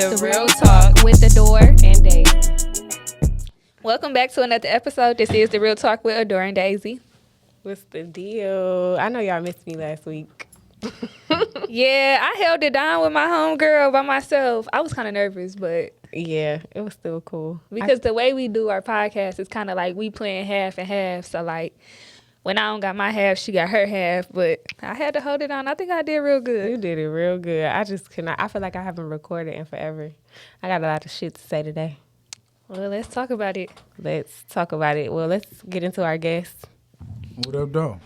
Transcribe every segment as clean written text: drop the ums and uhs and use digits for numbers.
The Real Talk with Adore and Daisy. Welcome back to another episode. This is The Real Talk with Adore and Daisy. What's the deal? I know y'all missed me last week. Yeah, I held it down with my homegirl by myself. I was kind of nervous, but Yeah, it was still cool. because the way we do our podcast is kind of like we playing half and half. So like when I don't got my half, she got her half. But I had to hold it down. I think I did real good. You did it real good. I just cannot. I feel like I haven't recorded in forever. I got a lot of shit to say today. Well, let's talk about it. Let's talk about it. Well, let's get into our guests. What up, though?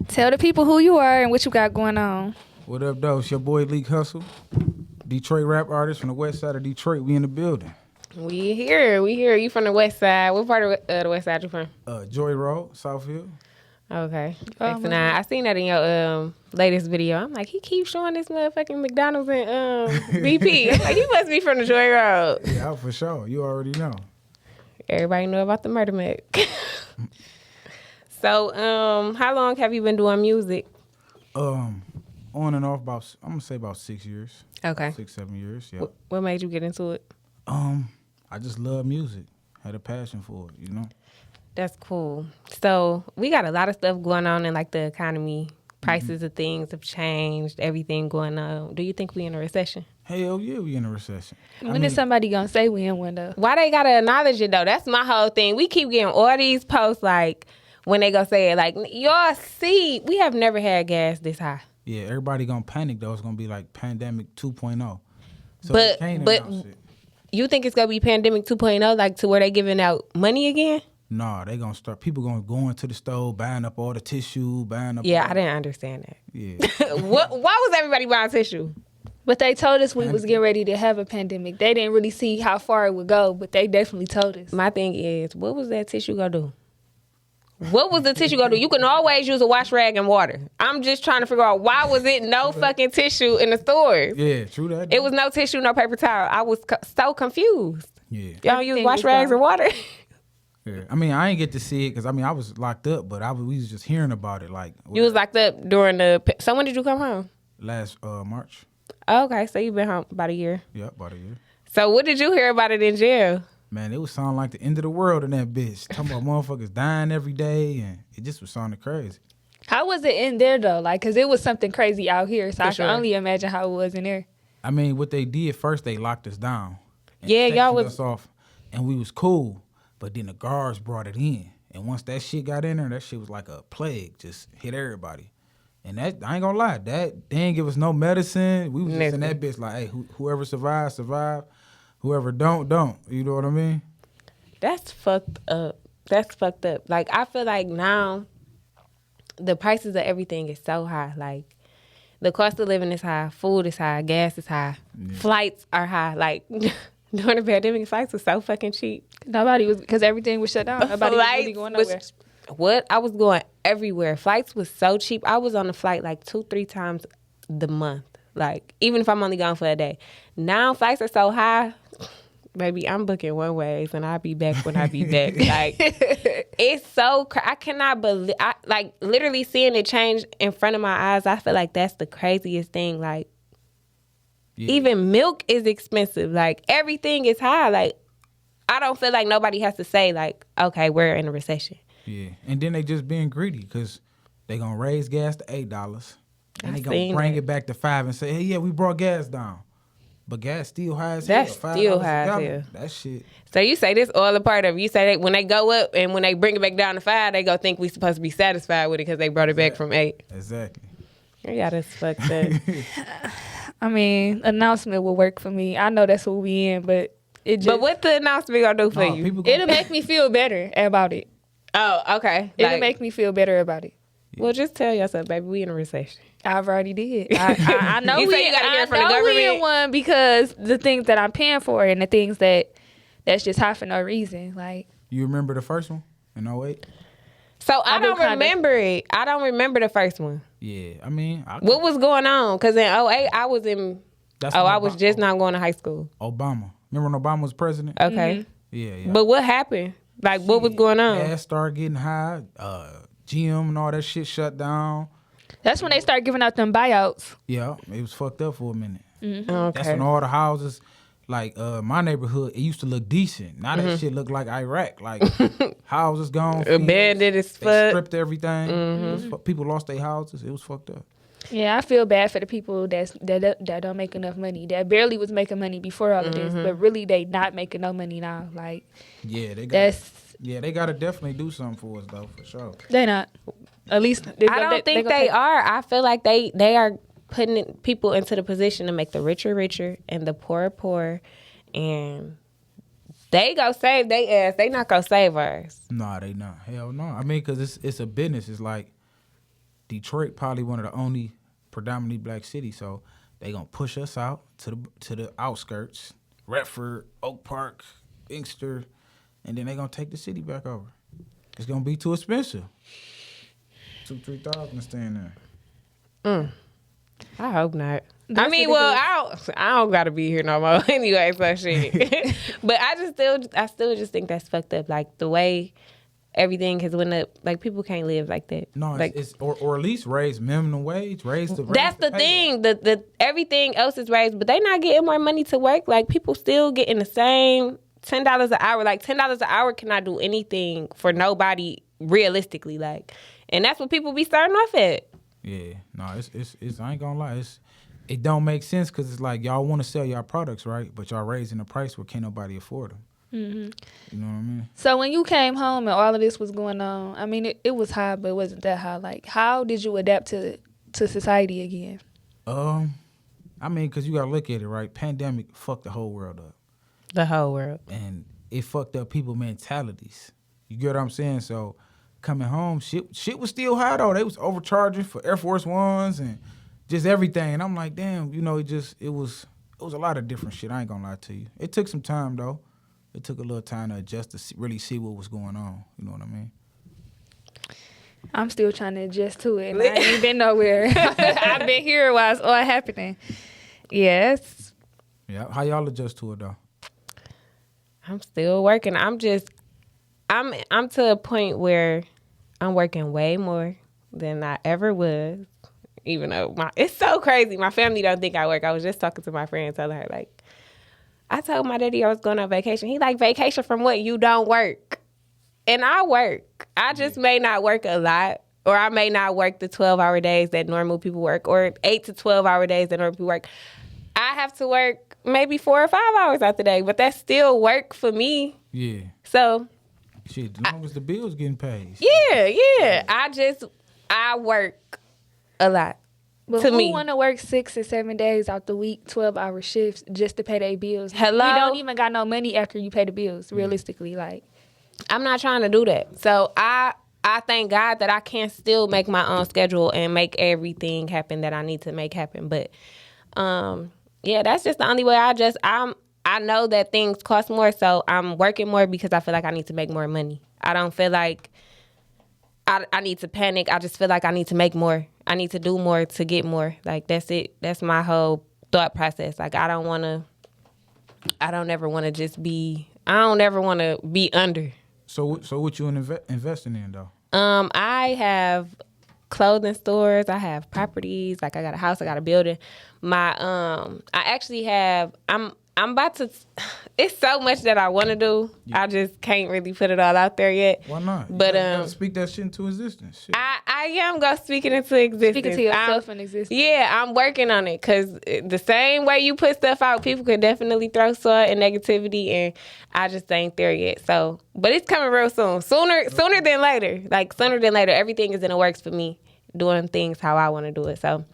Tell the people who you are and what you got going on. What up, though? It's your boy, LEEK Hustle. Detroit rap artist from the west side of Detroit. We in the building. We here. You from the west side. What part of the west side you from? Joy Road, Southfield. Okay. Oh, X and I seen that in your latest video. I'm like, he keeps showing this motherfucking McDonald's and BP. I'm like, you must be from the Joy Road. Yeah, for sure. You already know. Everybody know about the murder Mac. So, how long have you been doing music? On and off about, I'm gonna say about 6 years. Okay. 6-7 years. Yeah. What made you get into it? I just love music. Had a passion for it. You know. That's cool. So we got a lot of stuff going on in like the economy. Prices of things have changed. Everything going on. Do you think we in a recession? Hell yeah, we in a recession. When is somebody gonna say we in one though? Why they gotta acknowledge it though? That's my whole thing. We keep getting all these posts like when they go say it like, y'all see, we have never had gas this high. Yeah, everybody gonna panic though. It's gonna be like pandemic 2.0. So But- they can't but- announce it. You think it's gonna be pandemic 2.0, like to where they giving out money again? Nah, they gonna start. People gonna go into the store, buying up all the tissue, buying up. Yeah, all, I didn't understand that. Yeah. Why was everybody buying tissue? But they told us we was getting ready to have a pandemic. They didn't really see how far it would go, but they definitely told us. My thing is, what was that tissue gonna do? What was the tissue gonna do? You can always use a wash rag and water. I'm just trying to figure out why was it no fucking tissue in the stores? Yeah, true that. It was no tissue, no paper towel. I was so confused. Yeah. Y'all use Everything wash was rags gone. and water? Yeah. I mean, I ain't get to see it because I mean I was locked up, but we was just hearing about it like You was locked up during the. So when did you come home? last March. Oh, okay, so you've been home about a year. Yeah, about a year. So what did you hear about it in jail? Man, it was sounding like the end of the world in that bitch. Talking about motherfuckers dying every day, and it just was sounding crazy. How was it in there though? Like, cause it was something crazy out here, so For I sure. can only imagine how it was in there. I mean, what they did first, they locked us down. And Yeah, y'all sectioned was- us off, and we was cool. But then the guards brought it in, and once that shit got in there, that shit was like a plague, just hit everybody. And that I ain't gonna lie, that they ain't give us no medicine. We was just in that bitch like, hey, whoever survive, survive. Whoever don't. You know what I mean? That's fucked up. That's fucked up. Like, I feel like now the prices of everything is so high. Like, the cost of living is high, food is high, gas is high, flights are high. Like, during the pandemic, flights were so fucking cheap. Nobody was, cause everything was shut down. Nobody was really Flights going was- nowhere. What? I was going everywhere. Flights was so cheap. I was on the flight like 2-3 times the month. Like, even if I'm only gone for a day. Now flights are so high. Baby, I'm booking one ways and I'll be back when I be back. Like, it's so, I cannot believe, like, literally seeing it change in front of my eyes, I feel like that's the craziest thing. Like, Yeah. even milk is expensive. Like, everything is high. Like, I don't feel like nobody has to say, like, okay, we're in a recession. Yeah, and then they just being greedy because they gonna raise gas to $8, and I they gonna seen bring that. it back to $5 and say, hey, yeah, we brought gas down, but gas still high as That's hell. still $5 a high as gallon. hell. That shit. So you say this all a part of it. You say that when they go up and when they bring it back down to 5, they go think we supposed to be satisfied with it because they brought it back from 8. Exactly. Yeah, that's fucked up. I mean, announcement will work for me. I know that's what we in, but it just But what the announcement gonna do for No, you? people gonna, it'll make me feel better about it. Oh, okay. It'll Like, make me feel better about it. well, just tell yourself, baby, we in a recession. I've already did. I know You say you gotta hear it from the we government? in one because the things that I'm paying for and the things that's just high for no reason. Like, you remember the first one in 08? So I do don't kinda. remember it. I don't remember the first one. Yeah, I mean, What was going on? Because in 08, I was in. that's Oh, when I was just not going to high school. Obama. Remember when Obama was president? Okay. Yeah. But what happened? Like, what was going on? Gas started getting high. GM and all that shit shut down. that's when they start giving out them buyouts. Yeah, it was fucked up for a minute. That's Okay. when all the houses, Like my neighborhood, it used to look decent. Now that shit look like Iraq. Like houses gone, Abandoned as they fuck. stripped everything. It was people lost their houses. It was fucked up. Yeah, I feel bad for the people that don't make enough money. That barely was making money before all of this, but really they not making no money now. Like, Yeah, they gotta definitely do something for us though, for sure. they not. At least I don't think they are. I feel like they are putting people into the position to make the richer richer and the poorer poorer, and they go save they ass. They not gonna save ours. Nah, they not. Hell no. I mean, cause it's a business. It's like Detroit, probably one of the only predominantly black cities, so they gonna push us out to the outskirts, Redford, Oak Park, Inkster, and then they gonna take the city back over. It's gonna be too expensive. $2,000-3,000 staying there. I hope not. I mean, well, I don't gotta be here no more anyway. So shit. But I still just think that's fucked up. Like the way everything has went up. Like people can't live like that. No, like, it's or at least raise minimum wage. That's the thing. The everything else is raised, but they not getting more money to work. Like people still getting the same $10 an hour. Like $10 an hour cannot do anything for nobody realistically. Like, and that's what people be starting off at. Yeah, no, it's I ain't gonna lie, it don't make sense because it's like y'all want to sell y'all products, right? But y'all raising the price where can't nobody afford them. You know what I mean? So when you came home and all of this was going on, I mean, it was high, but it wasn't that high. Like, how did you adapt to society again? I mean, because you gotta look at it, right? Pandemic fucked the whole world up. The whole world. And it fucked up people's mentalities. You get what I'm saying? So coming home, shit was still high though. They was overcharging for Air Force Ones and just everything. And I'm like, damn, you know, it was a lot of different shit. I ain't gonna lie to you. It took some time though. It took a little time to adjust to really see what was going on. You know what I mean? I'm still trying to adjust to it. And I ain't been nowhere. I've been here while it's all happening. Yes. Yeah. How y'all adjust to it though? I'm still working. I'm to a point where I'm working way more than I ever was. Even though it's so crazy. My family don't think I work. I was just talking to my friend, telling her, like, I told my daddy I was going on vacation. He like, vacation from what? You don't work. And I work. I just may not work a lot, or I may not work the 12-hour days that normal people work, or 8 to 12-hour days that normal people work. I have to work maybe 4 or 5 hours out the day, but that's still work for me. Yeah. So shit, as long as the bills getting paid. Yeah. I work a lot. But to who me, want to work 6 or 7 days out the week, 12-hour shifts just to pay their bills? Hello? You don't even got no money after you pay the bills, realistically. Like, I'm not trying to do that. So I thank God that I can still make my own schedule and make everything happen that I need to make happen. But yeah, that's just the only way. I know that things cost more, so I'm working more because I feel like I need to make more money. I don't feel like I need to panic. I just feel like I need to make more. I need to do more to get more. Like, that's it. That's my whole thought process. Like, I don't ever want to be under. So what you investing in though? I have clothing stores. I have properties. Like, I got a house. I got a building. I actually have. I'm about to. It's so much that I want to do. Yeah. I just can't really put it all out there yet. Why not? But you gotta speak that shit into existence. Shit. I am gonna speak it into existence. Speak it to yourself in existence. Yeah, I'm working on it because the same way you put stuff out, people could definitely throw salt and negativity, and I just ain't there yet. So, but it's coming real soon. Sooner than later. Like, sooner than later, everything is in the works for me. Doing things how I want to do it. So.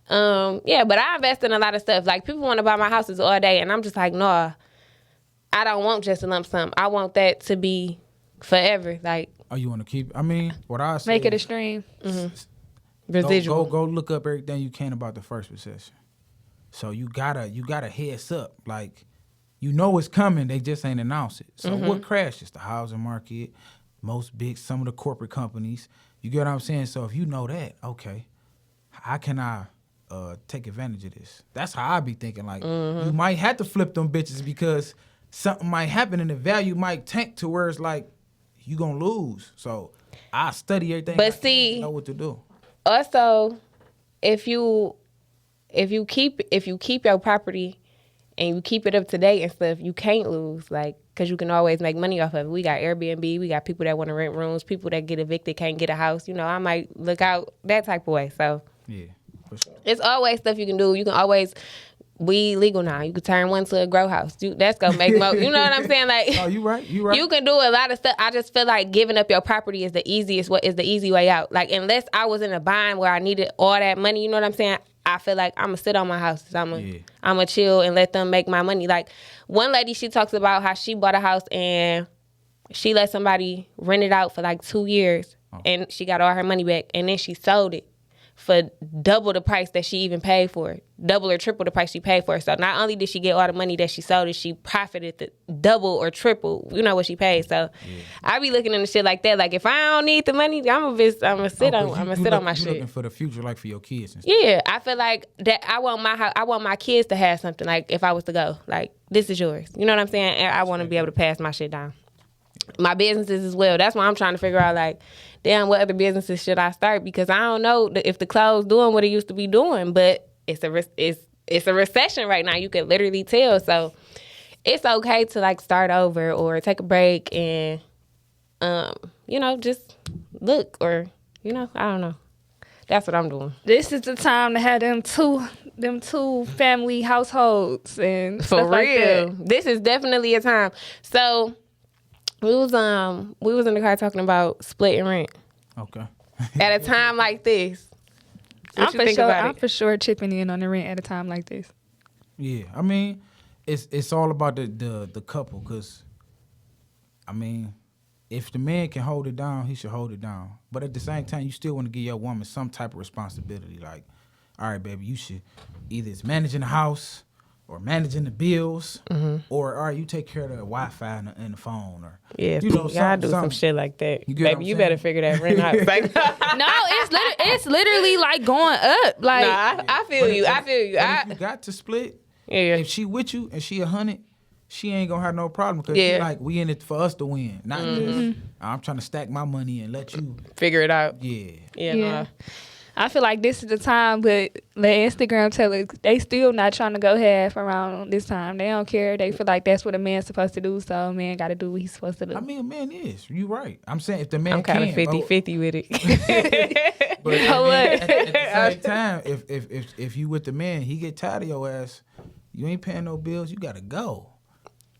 Yeah, but I invest in a lot of stuff. Like, people want to buy my houses all day, and I'm just like, no, I don't want just a lump sum. I want that to be forever. Like, oh, you want to keep? I mean, what I say, make it a stream. Residual. Go look up everything you can about the first recession. So you gotta heads up. Like, you know it's coming. They just ain't announced it. So what crashes? The housing market, some of the corporate companies. You get what I'm saying? So if you know that, okay, how can I take advantage of this? That's how I be thinking. Like, you might have to flip them bitches because something might happen and the value might tank to where it's like you gonna lose. So I study everything. But see, know what to do. Also, if you keep your property and you keep it up to date and stuff, you can't lose, like, because you can always make money off of it. We got Airbnb, we got people that want to rent rooms, people that get evicted can't get a house. You know, I might look out that type of way. So Yeah, for sure. it's always stuff you can do. You can always, weed legal now. You can turn one to a grow house. That's gonna make more. You know what I'm saying? Like, Oh, you right. You right. you can do a lot of stuff. I just feel like giving up your property is the easiest. What is the easy way out? Like, unless I was in a bind where I needed all that money, you know what I'm saying? I feel like I'm gonna sit on my houses. I'm gonna chill and let them make my money. Like, one lady, she talks about how she bought a house and she let somebody rent it out for like 2 years, and she got all her money back, and then she sold it for double the price that she even paid for it, double or triple the price she paid for it. So not only did she get all the money that she sold it, she profited the double or triple, you know, what she paid. So I be looking into shit like that. Like, if I don't need the money, I'm gonna sit on my shit. Looking for the future, like for your kids and stuff. Yeah, I feel like that. I want my house. I want my kids to have something. Like, if I was to go, like, this is yours. You know what I'm saying? And I want to be able to pass my shit down. My businesses as well. That's why I'm trying to figure out, like, damn, what other businesses should I start? Because I don't know if the clothes doing what it used to be doing, but it's a recession right now. You can literally tell. So it's okay to, like, start over or take a break and, you know, just look, or, you know, I don't know. That's what I'm doing. This is the time to have them two family households and For stuff real. like that. This is definitely a time. So we was in the car talking about splitting rent. Okay. At a time like this. What you think about I'm it? for sure chipping in on the rent at a time like this. Yeah, I mean, it's all about the couple, because, I mean, if the man can hold it down, he should hold it down. But at the same time, you still want to give your woman some type of responsibility. Like, all right, baby, you should either it's managing the house or managing the bills, or all right, you take care of the Wi-Fi and the phone, or Yeah, you know, y'all do some shit like that. You get what I'm Baby, you saying? better figure that rent out. Like, No, it's literally like going up. Like, nah, I feel you. I feel you. But if you got to split, Yeah. if she with you and she 100, she ain't gonna have no problem, because Yeah. she like, we in it for us to win, not just I'm trying to stack my money and let you. Figure it out. Yeah. Yeah. Yeah. Nah. I feel like this is the time, but let Instagram tell us they still not trying to go half around this time. They don't care. They feel like that's what a man's supposed to do, so a man got to do what he's supposed to do. I mean, a man is. You right. I'm saying if the man I'm kind of can, 50-50 with it. but You know what? at the same time, if you with the man, he get tired of your ass, you ain't paying no bills, you gotta go.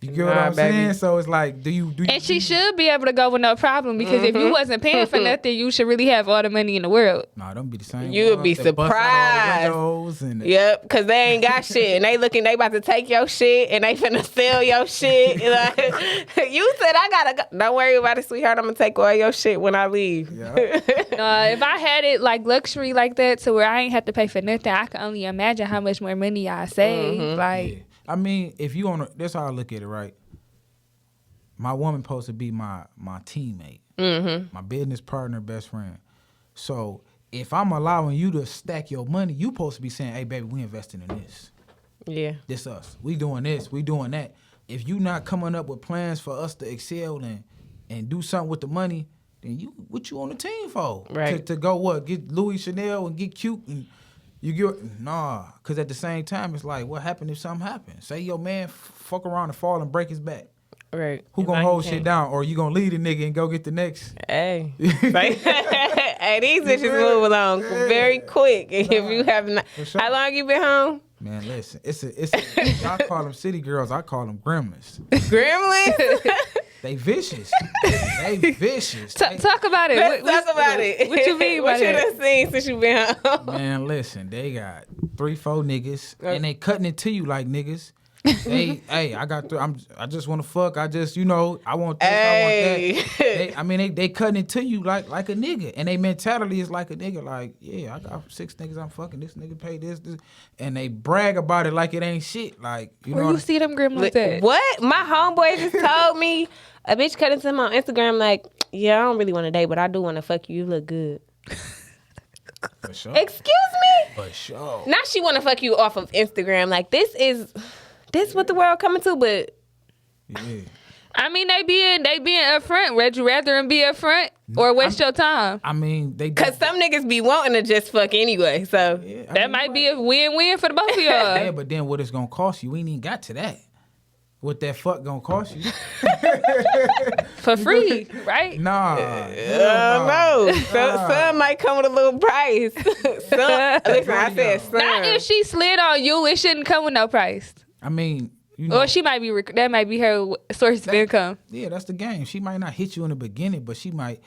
You get what Nah, I'm baby. saying? So it's like, do you? And she should be able to go with no problem, because if you wasn't paying for nothing, you should really have all the money in the world. Nah, don't be the same. You would ones be that bust out surprised. all the windows and Yep, because they ain't got shit. And they about to take your shit and they finna sell your shit. Like, you said, I gotta go. Don't worry about it, sweetheart. I'm gonna take all your shit when I leave. Yeah. If I had it like luxury like that to where I ain't have to pay for nothing, I can only imagine how much more money I save. Like, Yeah. I mean, if you that's how I look at it, right? My woman supposed to be my teammate, my business partner, best friend. So if I'm allowing you to stack your money, you supposed to be saying, "Hey, baby, we investing in this. Yeah. This us. We doing this. We doing that." If you not coming up with plans for us to excel and do something with the money, then what you on the team for? Right. To go what? Get Louis Chanel and get cute and you get nah. Because at the same time, it's like, what happened if something happens? Say your man fuck around and fall and break his back. Right. Who gonna hold shit down? Or you gonna leave the nigga and go get the next? Hey. Like, hey, these bitches move along very quick. If you have not, sure. how long you been home? Man, listen, it's I call them city girls. I call them gremlins. Gremlins? They vicious. They vicious. talk about it. Let's talk about it. What you mean by What you that? done seen since you been home? Man, listen, they got 3-4 niggas, and they cutting it to you like niggas. Hey, I just want to fuck. I just, I want this, Hey. I want that. They cutting it to you like a nigga, and they mentality is like a nigga. Like, yeah, I got 6 niggas I'm fucking. This nigga pay this, and they brag about it like it ain't shit. Like, Where you see them gremlins at? What? My homeboy just told me, a bitch cut into him on Instagram like, yeah, I don't really want to date, but I do want to fuck you. You look good. For sure. Excuse me? For sure. Now she want to fuck you off of Instagram. Like, this what the world coming to, but Yeah. I mean, they being upfront. Would you rather them be upfront or waste your time? I mean, they Cause some niggas be wanting to just fuck anyway. So That might be a win-win for the both of y'all. Yeah, but then what it's gonna cost you? We ain't even got to that. What that fuck gonna cost you? For free, right? Nah. no. Some might come with a little price. Listen, I said some. Not if she slid on you. It shouldn't come with no price. I mean, you know. Or she might be. That might be her source of income. Yeah, that's the game. She might not hit you in the beginning, but she might.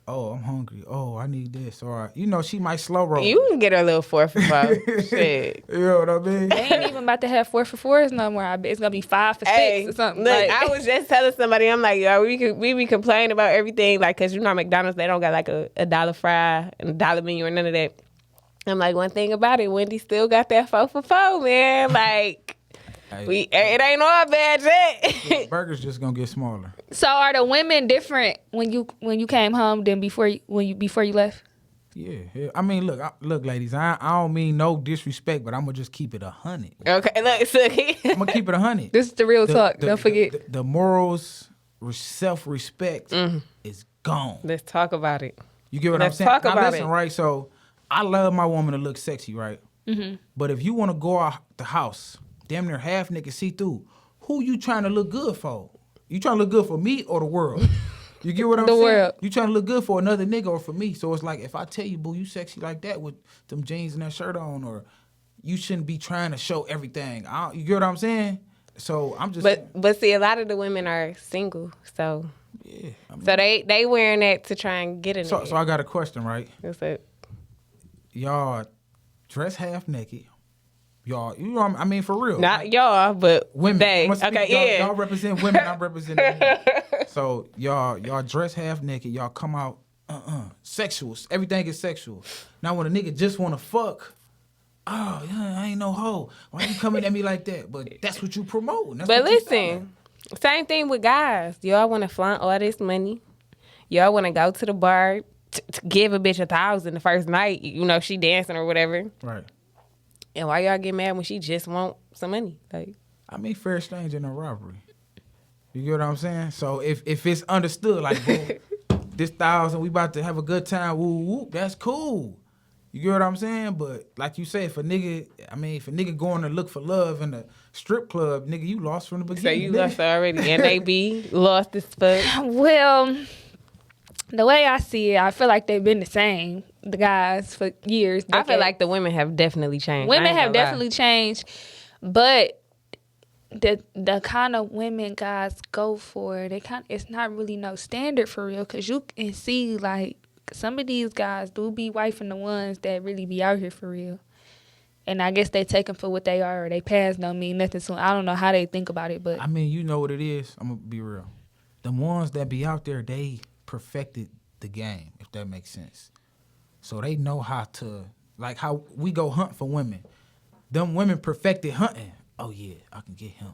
Oh, I'm hungry. Oh, I need this. Or she might slow roll. You can get her a little 4 for 4. Shit. You know what I mean? They ain't even about to have 4 for 4s no more. I bet it's gonna be 5 for 6 or something. Look, like. I was just telling somebody, I'm like, yo, we be complaining about everything, like, cause you know McDonald's, they don't got like a dollar fry and a dollar menu or none of that. I'm like, one thing about it, Wendy still got that 4 for 4, man. Like, it ain't all bad yet. Burgers just gonna get smaller. So are the women different when you came home than before you left? Yeah. I mean, look, ladies. I don't mean no disrespect, but I'm gonna just keep it 100. Okay, look, so I'm gonna keep it 100. This is the real talk. Don't forget. The morals, self-respect is gone. let's talk about it. You get what Let's I'm saying? talk Now about listen, it. right? So I love my woman to look sexy, right? Mm-hmm. But if you want to go out the house, damn near half nigga see through, who you trying to look good for? You trying to look good for me or the world? You get what I'm saying? The world. You trying to look good for another nigga or for me? So it's like, if I tell you, boo, you sexy like that with them jeans and that shirt on, or you shouldn't be trying to show everything. You get what I'm saying? So I'm just. But see, a lot of the women are single, so yeah. I mean, so they wearing that to try and get in. so I got a question, right? What's up? Y'all dress half naked. Y'all, you know, I mean, for real. Not y'all, but women. they. I'ma speak- Okay, y'all represent women. I'm representing men. So y'all dress half naked. Y'all come out sexual. Everything is sexual. Now when a nigga just want to fuck, oh yeah, I ain't no hoe. Why you coming at me like that? But that's what you promote. But listen, same thing with guys. Y'all want to flaunt all this money. Y'all want to go to the bar to give a bitch $1,000 the first night. You know, she dancing or whatever. Right. And why y'all get mad when she just want some money? Like, I mean, fair exchange and no robbery. You get what I'm saying? So if it's understood, like, boom, this 1,000, we about to have a good time, woo woo, that's cool. You get what I'm saying? But like you said, if a nigga going to look for love in the strip club, nigga, you lost from the beginning. so you lost already, and they be lost as fuck. Well, the way I see it, I feel like they've been the same, the guys, for years. I feel like the women have definitely changed. Women have definitely changed, but the kind of women guys go for, it's not really no standard for real, because you can see, like, some of these guys do be wifing the ones that really be out here for real. And I guess they take them for what they are, or they past don't mean nothing to them. I don't know how they think about it, but I mean, you know what it is. I'm gonna be real. The ones that be out there, they perfected the game, if that makes sense. So they know how to, like how we go hunt for women. Them women perfected hunting. Oh yeah, I can get him.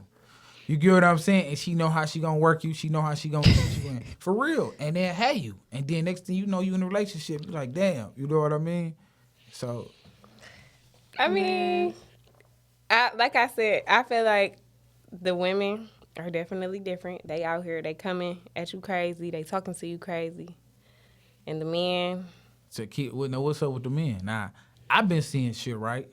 You get what I'm saying? And she know how she gonna work you. She know how she gonna get you in. For real. And then hey you. And then next thing you know, you in a relationship. You like, damn. You know what I mean? So. I mean, like I said, I feel like the women are definitely different. They out here, they coming at you crazy. They talking to you crazy. And the men. So what's up with the men? Now, I've been seeing shit, right?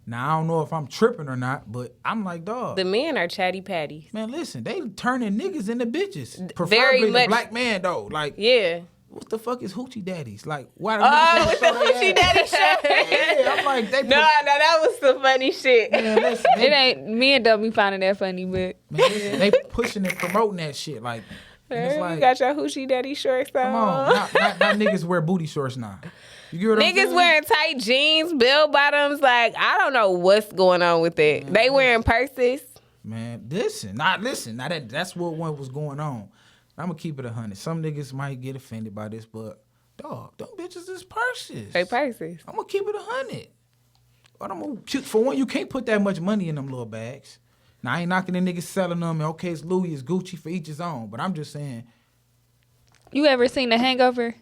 Now, I don't know if I'm tripping or not, but I'm like, dog. The men are chatty patties. Man, listen, they turning niggas into bitches. Very Preferably much. the black man, though. Like, Yeah. what the fuck is hoochie daddies? Like, why the Oh, niggas with the hoochie daddy shit. Yeah, I'm like, they No, that was some funny shit. man, listen, it ain't, men don't be finding that funny, but man, listen, they pushing and promoting that shit. Like, and it's You like, got your hoochie daddy shorts on. come on. Not niggas wear booty shorts now. You get what I'm saying? Niggas wearing tight jeans, bell bottoms. Like, I don't know what's going on with it. They wearing purses. Man, listen. Now that's what one was going on. I'm gonna keep it 100. Some niggas might get offended by this, but dog, them bitches is purses. They purses. I'm gonna keep it 100. But I'm gonna for one, you can't put that much money in them little bags. Now I ain't knocking the niggas selling them. Okay, it's Louis, it's Gucci, for each his own. But I'm just saying. you ever seen The Hangover?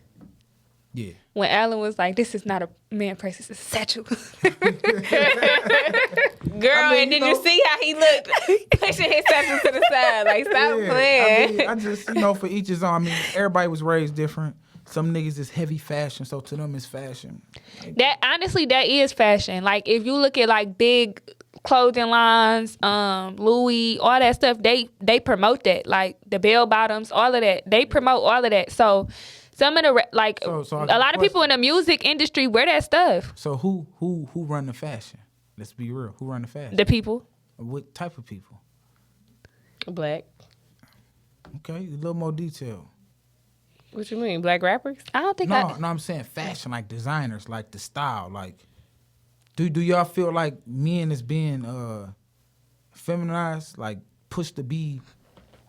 Yeah. When Alan was like, "This is not a man purse, it's a satchel." Girl, mean, and did you see how he looked pushing his satchel to the side? Like, stop playing. I just, for each his own. I mean, everybody was raised different. Some niggas is heavy fashion, so to them it's fashion. Like, That honestly, that is fashion. Like if you look at like big clothing lines, Louis, all that stuff, they promote that. Like the bell bottoms, all of that. They promote all of that. So some of the So a lot of people in the music industry wear that stuff. So who run the fashion? Let's be real. Who run the fashion? The people. What type of people? Black. Okay, a little more detail. What you mean, black rappers? I don't think No, I'm saying fashion, like designers, like the style. Like, do y'all feel like men is being feminized, like pushed to be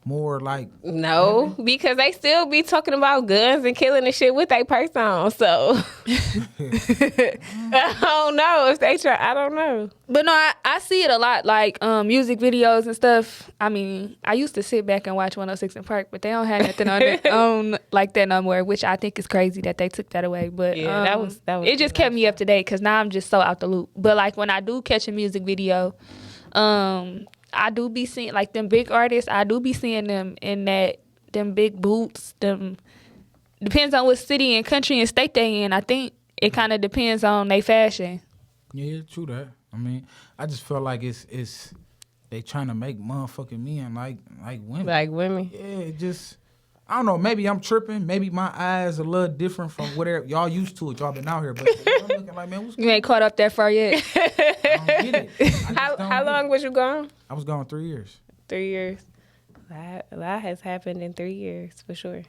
more like No, because they still be talking about guns and killing and shit with their purse on. So I don't know if they try. I don't know. But no, I see it a lot, like music videos and stuff. I mean, I used to sit back and watch 106 in Park, but they don't have nothing on it like that no more, which I think is crazy that they took that away. But Yeah, that was it just kept me up to date because now I'm just so out the loop. But like when I do catch a music video, I do be seeing like them big artists. I do be seeing them in them big boots. Them depends on what city and country and state they in. I think it kind of depends on their fashion. Yeah, true that. I mean, I just feel like it's they trying to make motherfucking men like women. Like women. Yeah, it just I don't know. Maybe I'm tripping. Maybe my eyes a little different from whatever y'all used to it. Y'all been out here, but I'm looking like, man, what's You ain't caught up that far yet. I don't get it. I just How don't long get was you gone? it. I was gone 3 years. 3 years. A lot has happened in 3 years for sure.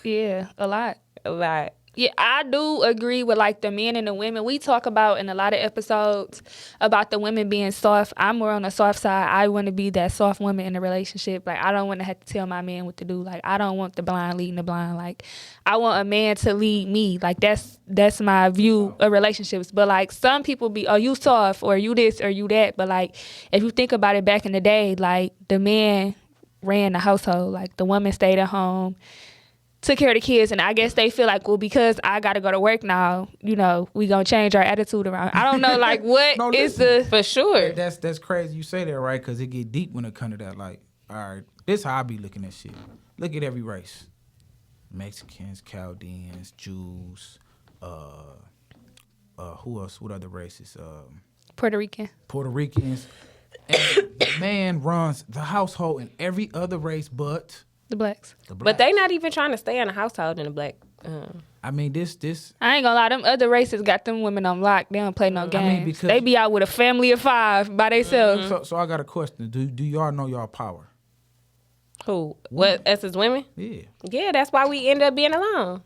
Yeah, a lot. A lot. Yeah, I do agree with like the men and the women. We talk about in a lot of episodes about the women being soft. I'm more on the soft side. I want to be that soft woman in a relationship. Like I don't want to have to tell my man what to do. Like I don't want the blind leading the blind. Like I want a man to lead me. Like that's my view of relationships. But like some people be, oh, you soft or you this or you that. But like if you think about it back in the day, like the man ran the household. Like the woman stayed at home, took care of the kids, and I guess they feel like, well, because I got to go to work now, you know, we gonna change our attitude around. I don't know, like, what No, is listen. the... For sure. That's crazy you say that, right? Because it get deep when it come to that. Like, all right, this how I be looking at shit. Look at every race. Mexicans, Chaldeans, Jews, who else? What other races? Puerto Rican. Puerto Ricans. And the man runs the household in every other race but The blacks. the But black. they not even trying to stay in a household in a black. I mean, this. I ain't gonna lie, them other races got them women on lock. They don't play no games. because- They be out with a family of 5 by themselves. So I got a question. Do y'all know y'all power? Who? What? Us as women? Yeah. Yeah, that's why we end up being alone.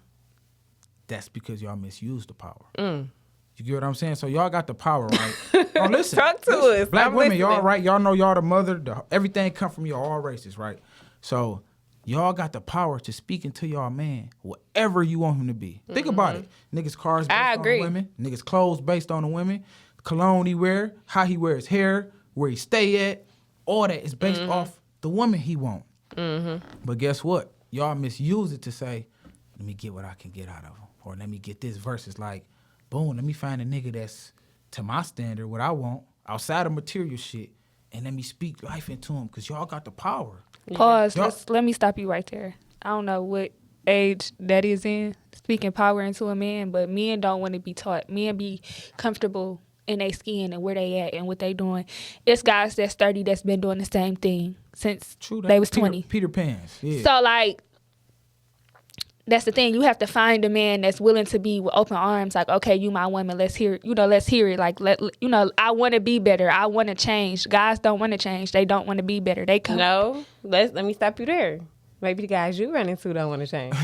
That's because y'all misuse the power. Mm. You get what I'm saying? So y'all got the power, right? Oh, listen. Talk to listen. us. Black I'm women, y'all listening. right. Y'all know y'all the mother. Everything come from y'all, all races, right? So y'all got the power to speak into y'all man, whatever you want him to be. Think about it. Niggas cars based I on agree. the women. Niggas clothes based on the women. Cologne he wear, how he wear his hair, where he stay at. All that is based off the woman he want. But guess what? Y'all misuse it to say, let me get what I can get out of him. Or let me get this versus like, boom, let me find a nigga that's to my standard, what I want, outside of material shit, and let me speak life into him, because y'all got the power. Pause. Y'all- Let me stop you right there. I don't know what age that is in, speaking power into a man, but men don't want to be taught. Men be comfortable in their skin and where they at and what they doing. It's guys that's 30 that's been doing the same thing since True that. they was 20. Peter Pans, yeah. So like, that's the thing. You have to find a man that's willing to be with open arms. Like, okay, you my woman. Let's hear it. Let's hear it. Like, I want to be better. I want to change. Guys don't want to change. They don't want to be better. They come. No, let me stop you there. Maybe the guys you run into don't want to change.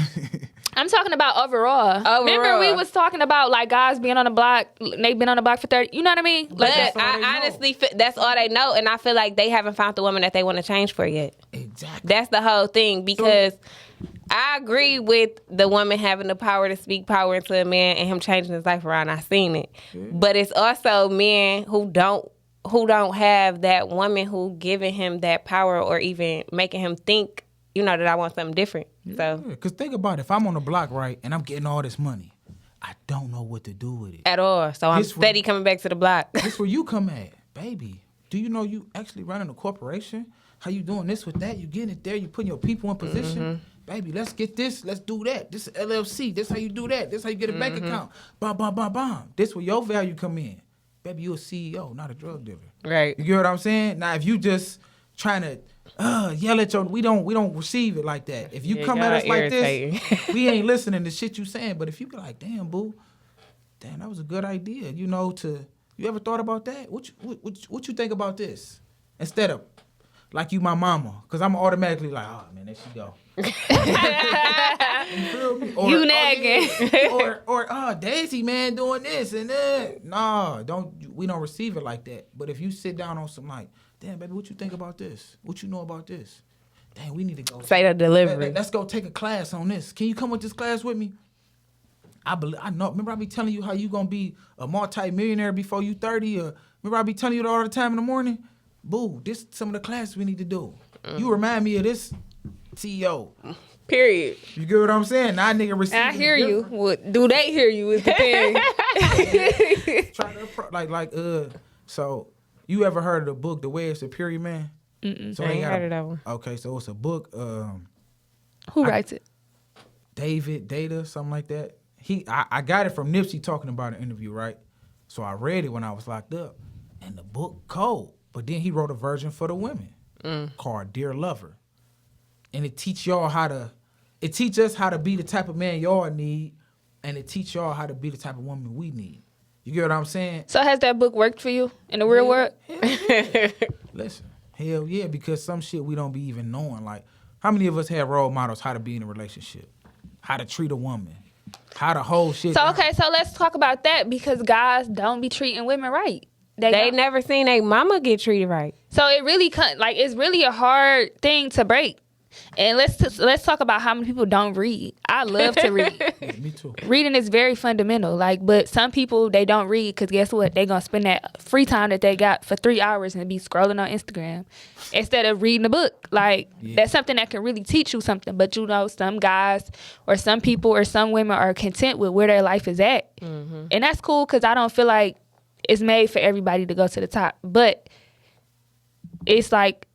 I'm talking about overall. Remember we was talking about like guys being on the block. They've been on the block for 30. You know what I mean? But Like that's all they know. I honestly, that's all they know, and I feel like they haven't found the woman that they want to change for yet. Exactly. That's the whole thing, because I agree with the woman having the power to speak power into a man and him changing his life around. I seen it, but it's also men who don't have that woman who giving him that power or even making him think, that I want something different. So Because think about it. If I'm on the block, right, and I'm getting all this money, I don't know what to do with it. At all. So I'm This steady coming back to the block. This where you come at, baby. Do you know you actually running a corporation? How you doing this with that? You getting it there. You putting your people in position. Baby, let's get this. Let's do that. This is LLC. This how you do that. This how you get a bank account. Bam, bam, bam, bam. This where your value come in. Baby, you a CEO, not a drug dealer. Right. You get what I'm saying? Now, if you just trying to yell at we don't receive it like that. If you come at us like this, we ain't listening to shit you saying. But if you be like, damn, boo, damn, that was a good idea. You know, you ever thought about that? What you think about this? Instead of like you my mama, because I'm automatically like, oh man, there she go. You feel me? Or, you nagging. or Daisy man doing this and that. Nah, we don't receive it like that. But if you sit down on some like, damn baby, what you think about this? What you know about this? Damn, we need to go. Say the delivery. Let's go take a class on this. Can you come with this class with me? I know. Remember I be telling you how you gonna be a multi-millionaire before you 30? Or remember I be telling you that all the time in the morning? Boo, this some of the classes we need to do. You remind me of this CEO. Period. You get what I'm saying? Now nigga receive. I hear you. What do they hear you? Is the thing. So you ever heard of the book The Way of Superior Man? So I ain't heard of that one. Okay, so it's a book. Who writes it? David Data, something like that. I got it from Nipsey talking about an interview, right? So I read it when I was locked up, and the book cold. But then he wrote a version for the women called Dear Lover, and it teach us how to be the type of man y'all need, and it teach y'all how to be the type of woman we need. You get what I'm saying? So has that book worked for you in the real world? Yeah. Listen, hell yeah, because some shit we don't be even knowing. Like, how many of us have role models how to be in a relationship, how to treat a woman, how to hold shit So down? okay, so let's talk about that because guys don't be treating women right. They never seen their mama get treated right. So it really it's really a hard thing to break. And let's talk about how many people don't read. I love to read. Yeah, me too. Reading is very fundamental. But some people, they don't read because guess what? They're going to spend that free time that they got for 3 hours and be scrolling on Instagram instead of reading a book. That's something that can really teach you something. But some guys or some people or some women are content with where their life is at. Mm-hmm. And that's cool because I don't feel like it's made for everybody to go to the top. But it's like,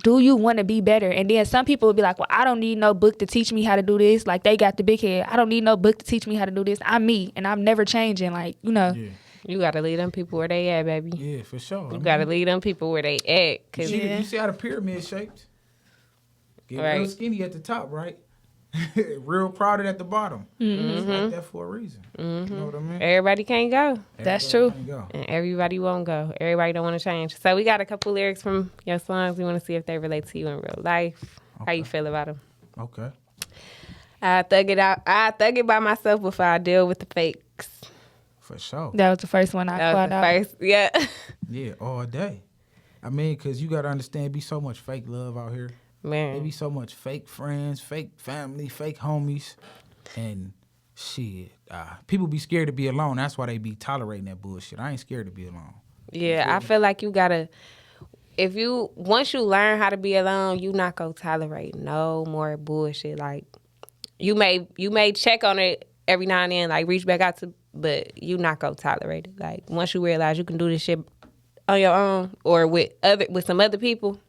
do you want to be better? And then some people will be like, well, I don't need no book to teach me how to do this. Like, they got the big head. I don't need no book to teach me how to do this. I'm me, and I'm never changing. Yeah. You got to lead them people where they at, baby. Yeah, for sure. You got to lead them people where they at. Cause You see how the pyramid shaped? Get real skinny at the top, right? Real crowded at the bottom. It's like that for a reason. You know what I mean? Everybody can't go. That's true. And everybody won't go. Everybody don't want to change. So we got a couple lyrics from your songs. We want to see if they relate to you in real life. Okay. How you feel about them? Okay. I thug it out. I thug it by myself before I deal with the fakes. For sure. That was the first one I called out. First, yeah. Yeah, all day. I mean, because you got to understand, be so much fake love out here. Man. There be so much fake friends, fake family, fake homies. And shit, people be scared to be alone. That's why they be tolerating that bullshit. I ain't scared to be alone. Yeah, I feel like you got to, once you learn how to be alone, you not going to tolerate no more bullshit. Like, you may check on it every now and then, like reach back out to, but you not going to tolerate it. Like, once you realize you can do this shit on your own or with some other people,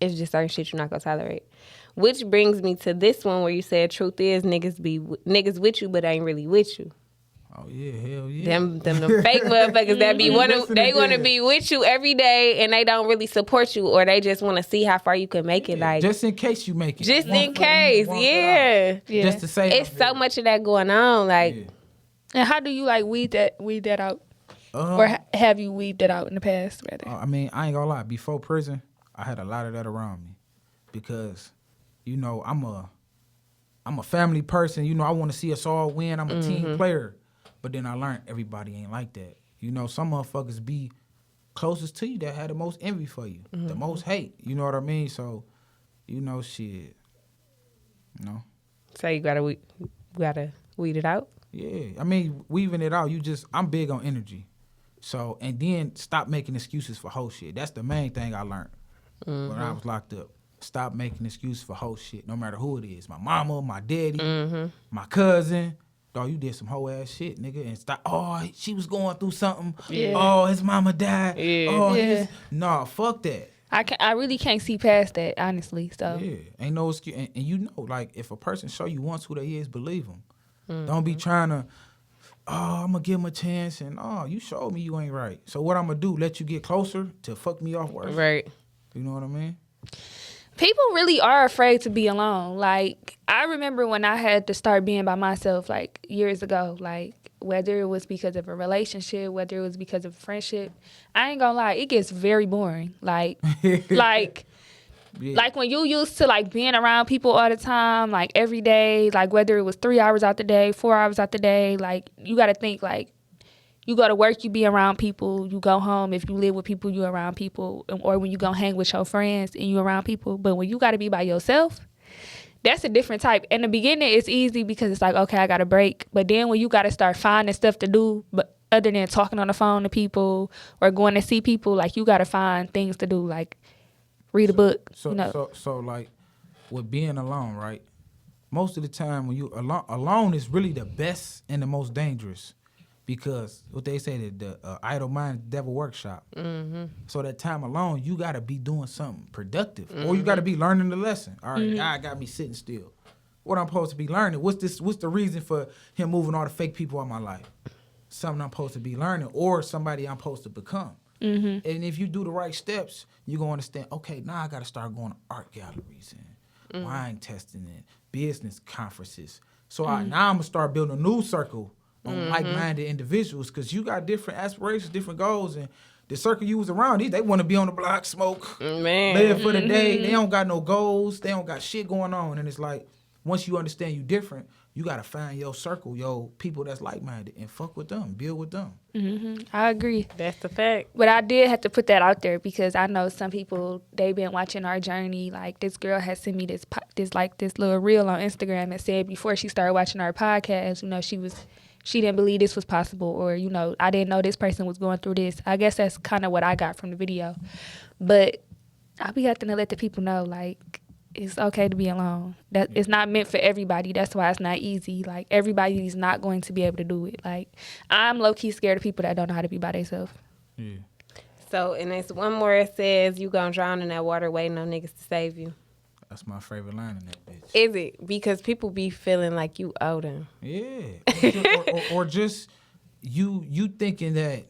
it's just certain shit you're not gonna tolerate. Which brings me to this one where you said, truth is, niggas with you, but ain't really with you. Oh yeah, hell yeah. Them fake motherfuckers that they want to be with you every day and they don't really support you, or they just want to see how far you can make it. Like, just in case you make it. Just in case, yeah. Just to say, it's so much of that going on. Like, yeah. And how do you weed that out, or have you weeded that out in the past? Rather, I mean, I ain't gonna lie. Before prison, I had a lot of that around me because, I'm a family person. I want to see us all win. I'm a team player. But then I learned everybody ain't like that. Some motherfuckers be closest to you that had the most envy for you, the most hate. You know what I mean? So, shit. So you gotta weed it out? Yeah. I mean, weaving it out, I'm big on energy. So, and then stop making excuses for whole shit. That's the main thing I learned. When I was locked up. Stop making excuses for whole shit, no matter who it is. My mama, my daddy, my cousin. oh, you did some whole ass shit, nigga, and stop. Oh, she was going through something. Yeah. Oh, his mama died. Yeah. Oh, Yeah. nah, fuck that. I really can't see past that, honestly. So Yeah, ain't no excuse. And you know, like, if a person show you once who they is, believe them. Don't be trying to, oh, I'm going to give him a chance. And, oh, you showed me you ain't right. So what I'm going to do, let you get closer to fuck me off worse? Right. You know what I mean? people really are afraid to be alone. Like, I remember when I had to start being by myself, like, years ago, like, whether it was because of a relationship, whether it was because of a friendship, I ain't gonna lie, it gets very boring. Like, Yeah. like when you used to like being around people all the time, like every day, like whether it was 3 hours out the day, 4 hours out the day, like you got to think like you go to work, you be around people, you go home, if you live with people, you around people, or when you go hang with your friends and you around people. But when you got to be by yourself, that's a different type. In the beginning, it's easy because it's like, okay, I got a break. But then when you got to start finding stuff to do, but other than talking on the phone to people or going to see people, like you got to find things to do, like read a book. So, you know? so like with being alone, right? Most of the time when you alone is really the best and the most dangerous, because what they say, the idle mind, devil workshop. Mm-hmm. So that time alone, you got to be doing something productive, or you got to be learning the lesson. All right, God got me sitting still. What I'm supposed to be learning? What's the reason for him moving all the fake people out of my life? Something I'm supposed to be learning, or somebody I'm supposed to become. Mm-hmm. And if you do the right steps, you're going to understand, okay, now I got to start going to art galleries and wine testing and business conferences. So now I'm going to start building a new circle on like-minded individuals, because you got different aspirations, different goals, and the circle you was around, they want to be on the block, smoke, live for the day. They don't got no goals. They don't got shit going on. And it's like, once you understand you different, you got to find your circle, your people that's like-minded, and fuck with them, build with them. Mm-hmm. I agree. That's the fact. But I did have to put that out there because I know some people, they've been watching our journey. Like, this girl had sent me this little reel on Instagram and said before she started watching our podcast, you know, she didn't believe this was possible, or, you know, I didn't know this person was going through this. I guess that's kind of what I got from the video. But I'll be having to let the people know, like, it's okay to be alone. That it's not meant for everybody. That's why it's not easy. Like, everybody's not going to be able to do it. Like, I'm low-key scared of people that don't know how to be by themselves. Yeah. So, and it's one more. It says, you gonna drown in that water waiting on niggas to save you. That's my favorite line in that bitch. Is it? Because people be feeling like you owe them. Yeah. or just you thinking that,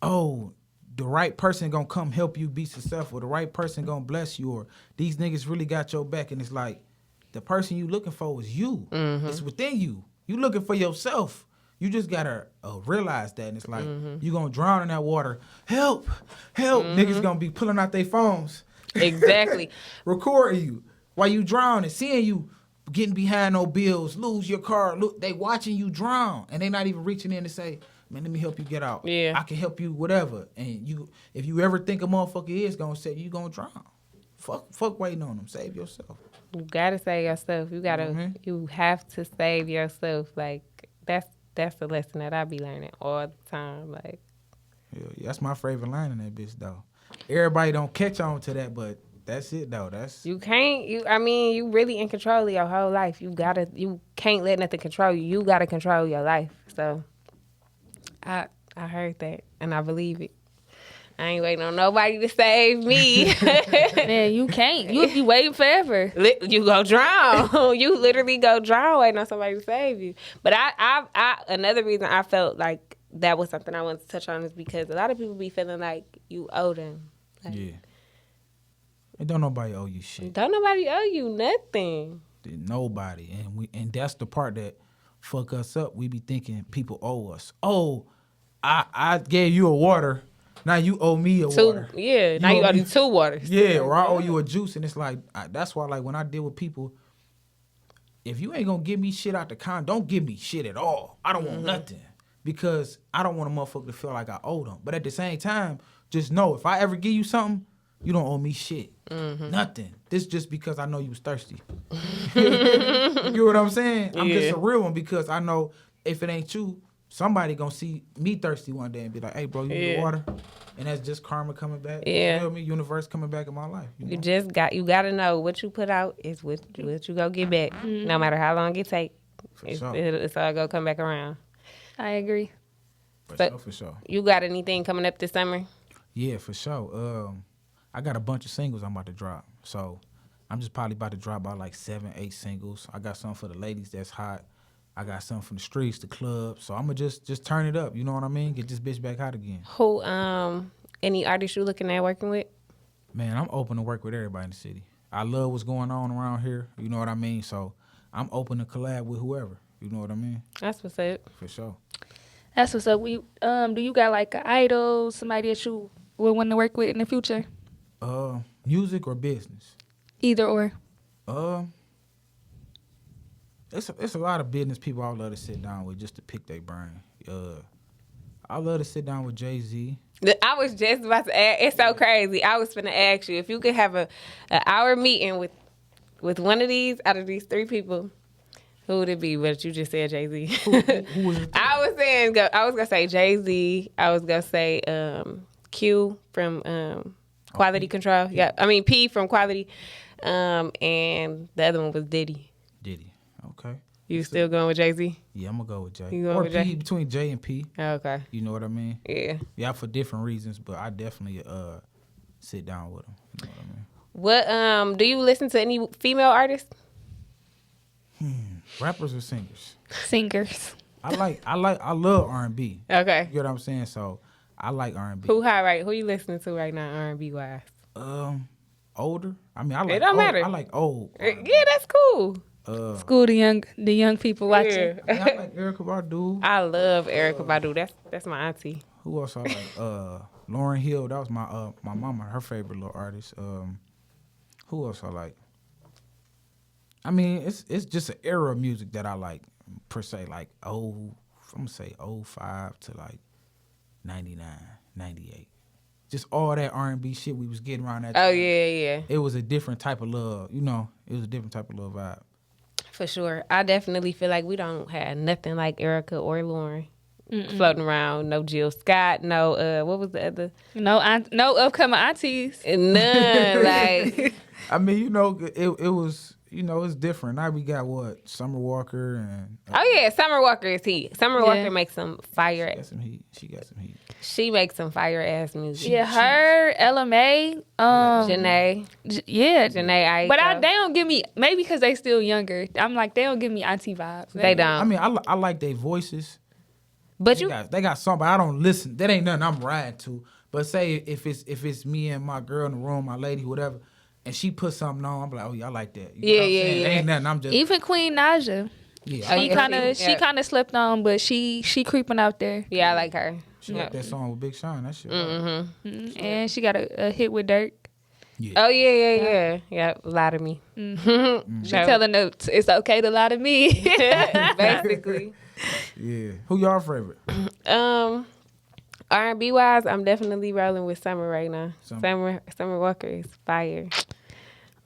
oh, the right person gonna come help you be successful, the right person gonna bless you, or these niggas really got your back. And it's like, the person you looking for is you. Mm-hmm. It's within you. You looking for yourself. You just gotta realize that. And it's like, you gonna drown in that water. Help. Niggas gonna be pulling out their phones. Exactly. Recording you while you drowning, seeing you getting behind no bills, lose your car. Look, they watching you drown, and they not even reaching in to say, man, let me help you get out. Yeah. I can help you, whatever. And you, if you ever think a motherfucker is gonna say you gonna drown, fuck waiting on them. Save yourself. You gotta save yourself. You gotta. You have to save yourself. Like, that's the lesson that I be learning all the time. Like, Yeah, that's my favorite line in that bitch though. Everybody don't catch on to that, but that's it though. That's you can't. You really in control of your whole life. You can't let nothing control you. You gotta control your life. So, I heard that and I believe it. I ain't waiting on nobody to save me. Man, you can't. You'll be waiting forever. You go drown. You literally go drown waiting on somebody to save you. But I another reason I felt like that was something I wanted to touch on is because a lot of people be feeling like you owe them. Like, yeah. And don't nobody owe you shit. Don't nobody owe you nothing. Nobody. And that's the part that fuck us up. We be thinking people owe us. Oh, I gave you a water. Now you owe me a water. Yeah, now you owe me 2 waters. Yeah, or I owe you a juice. And it's like, that's why, like, when I deal with people, if you ain't gonna give me shit out the con, don't give me shit at all. I don't want nothing. Because I don't want a motherfucker to feel like I owe them. But at the same time, just know, if I ever give you something, you don't owe me shit. Nothing. This just because I know you was thirsty. You know what I'm saying? I'm just a real one, because I know if it ain't you, somebody gonna see me thirsty one day and be like, hey, bro, you need water? And that's just karma coming back. Yeah. You feel me? Universe coming back in my life. You know? You gotta know what you put out is what you go get back. No matter how long it take. It's all gonna come back around. I agree. For sure. You got anything coming up this summer? Yeah, for sure. I got a bunch of singles I'm about to drop. So I'm just probably about to drop about like 7, 8 singles. I got something for the ladies that's hot. I got something from the streets, the club. So I'm gonna just turn it up. You know what I mean? Get this bitch back hot again. Who any artists you looking at working with? Man, I'm open to work with everybody in the city. I love what's going on around here. You know what I mean? So I'm open to collab with whoever. You know what I mean? That's what's up. For sure. That's what's up. Do you got like an idol, somebody that you would want to work with in the future? Music or business? Either or. It's a lot of business people I love to sit down with just to pick their brain. I love to sit down with Jay-Z. I was just about to ask. It's so crazy. I was finna ask you if you could have an hour meeting with one of these out of these 3 people, who would it be? But you just said Jay-Z. Who was it? I was gonna say Jay-Z. I was gonna say Q from Quality Control. Yeah, I mean P from Quality. And the other one was Diddy. Diddy. Okay. You still going with Jay-Z? Yeah, I'm gonna go with Jay. You going or with P, Jay? between J and P. Okay. You know what I mean? Yeah. Yeah, for different reasons, but I definitely sit down with them. You know what I mean? What do you listen to any female artists? Rappers or singers? Singers. I love R&B. Okay. You know what I'm saying? So I like R&B. Who you listening to right now, R&B wise? Older. I mean, I like. It don't matter. I like old. Yeah, that's cool. School the young people watching. Yeah. I like Erykah Badu. I love Erykah Badu. That's my auntie. Who else I like? Lauryn Hill. That was my mama, her favorite little artist. Who else I like? I mean, it's just an era of music that I like per se. Like I'm gonna say 05 to like 99, 98. Just all that R&B shit we was getting around that time. Oh yeah. It was a different type of love. You know, it was a different type of love vibe. For sure. I definitely feel like we don't have nothing like Erykah or Lauren floating around. No Jill Scott. No, what was the other? No upcoming aunties. None. Like, I mean, you know, it was, you know, it's different. Now we got what? Summer Walker and... oh yeah, Summer Walker is heat. Summer Walker makes some fire. She got some heat. She makes some fire ass music. Her, LMA, Janae. Janae Aiko. But they don't give me, maybe because they still younger. I'm like, they don't give me auntie vibes. They don't. I mean, I like their voices. But they got something, but I don't listen. That ain't nothing I'm riding to. But say if it's me and my girl in the room, my lady, whatever, and she put something on, I'm like, oh yeah, I like that. You know what I'm saying? It ain't nothing. I'm just Even Queen Naja. Yeah, She kind of slept on, but she creeping out there. yeah, I like her. She got that song with Big Sean. That shit. And she got a hit with Dirk. Yeah. Oh yeah. Lie to me. She telling them it's okay to lie to me. Basically. Yeah. Who y'all favorite? R&B wise, I'm definitely rolling with Summer right now. Summer. Summer Walker is fire.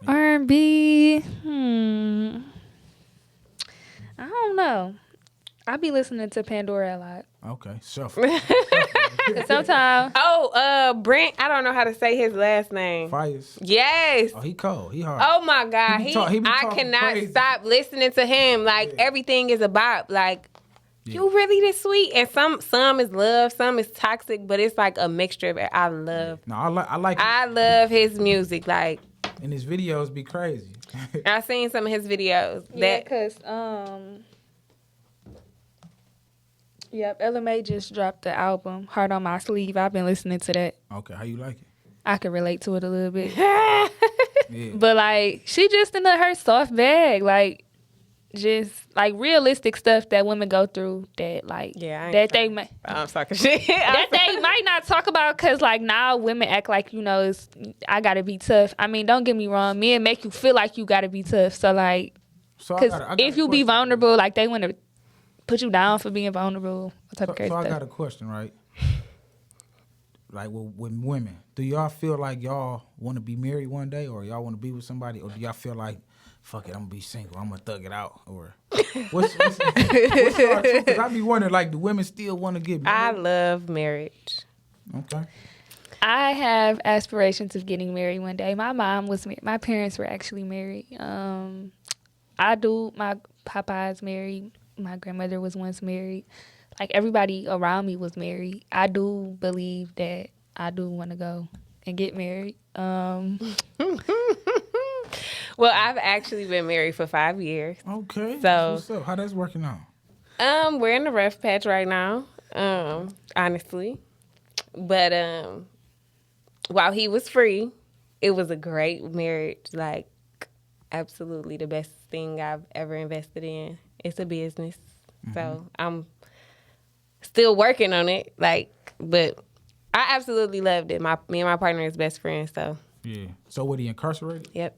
R&B. I don't know. I be listening to Pandora a lot. Okay, shuffle. Sometimes. Brent, I don't know how to say his last name. Fires. Yes. Oh, he cold. He hard. Oh my God. He be I talking cannot crazy. stop listening to him. Like everything is a bop. Like you really this sweet. And some is love, some is toxic, but it's like a mixture of it. I love. No, I like. I love his music. Like, and his videos be crazy. I seen some of his videos. Yeah, because LMA just dropped the album Heart on My Sleeve. I've been listening to that. Okay, how you like it? I can relate to it a little bit. Yeah. But like she just in her soft bag, like just like realistic stuff that women go through that like I'm talking shit. that they might not talk about because like now women act like, you know, I gotta be tough. I mean, don't get me wrong, men make you feel like you gotta be tough. So like, because if you be vulnerable, like they want to put you down for being vulnerable. What type of crazy I stuff? got a question, right? Like with women, do y'all feel like y'all want to be married one day, or y'all want to be with somebody, or do y'all feel like, fuck it, I'm gonna be single, I'm gonna thug it out, or what's y'all truth? 'Cause I be wondering, like, do women still want to get I married? love marriage. Okay. I have aspirations of getting married one day. My parents were actually married. My Popeye's married. my grandmother was once married. Like, everybody around me was married. I do believe that I do want to go and get married. Well, I've actually been married for 5 years. Okay. So- what's up? How that's working out? We're in the rough patch right now, honestly. But while he was free, it was a great marriage. Like, absolutely the best thing I've ever invested in. It's a business. So I'm still working on it. Like, but I absolutely loved it. Me and my partner is best friends. So, Yeah. So what, he incarcerated? yep.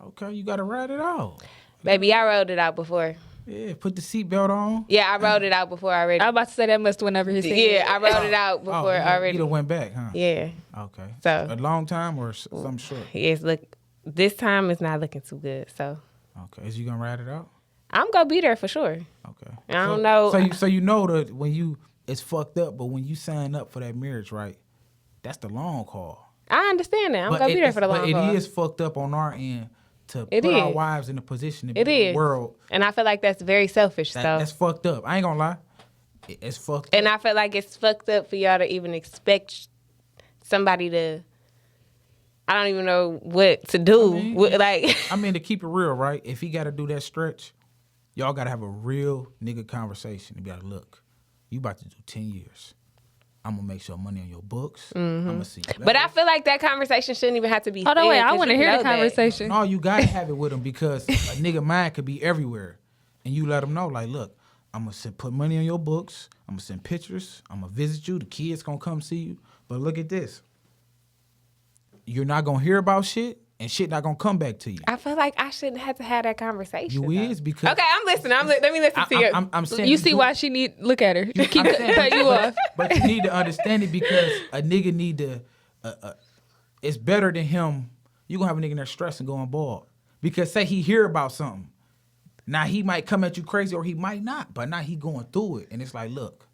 Okay, you got to ride it out. Baby, I rolled it out before. Yeah, put the seatbelt on. Yeah, I rolled it out before already. I was about to say that must have went over his head. Yeah, I wrote it out before already. You done went back, huh? Yeah. Okay. So- a long time or something short? Yes, look, this time it's not looking too good. So Okay. Is you gonna ride it out? I'm gonna be there for sure. Okay. I don't know. So you know that when you, it's fucked up, but when you sign up for that marriage, right? That's the long haul. I understand that. I'm gonna be there for the long But haul. it is fucked up on our end to It put our is. wives in a position to It be in is. the world. And I feel like that's very selfish. That's fucked up. I ain't gonna lie. It's fucked up. And I feel like it's fucked up for y'all to even expect somebody to. I don't even know what to do. I mean, to keep it real, right? If he got to do that stretch, y'all got to have a real nigga conversation and be like, look, you about to do 10 years. I'm going to make sure money on your books. I'm going to see you. But I feel like that conversation shouldn't even have to be. Hold on, wait. said, I 'cause want to you hear know the that. conversation. No, you got to have it with him because a nigga mind could be everywhere. And you let him know, like, look, I'm going to put money on your books. I'm going to send pictures. I'm going to visit you. The kids going to come see you. But look at this. You're not going to hear about shit, and shit not going to come back to you. I feel like I shouldn't have to have that conversation. You though. is because... Okay, I'm listening. Let me listen to you. I'm saying You see do- why she need look at her. Keep I'm saying, cut you off. But you need to understand it because a nigga need to. It's better than him. You gonna have a nigga there stressing going bald because say he hear about something. Now he might come at you crazy or he might not, but now he going through it and it's like, look,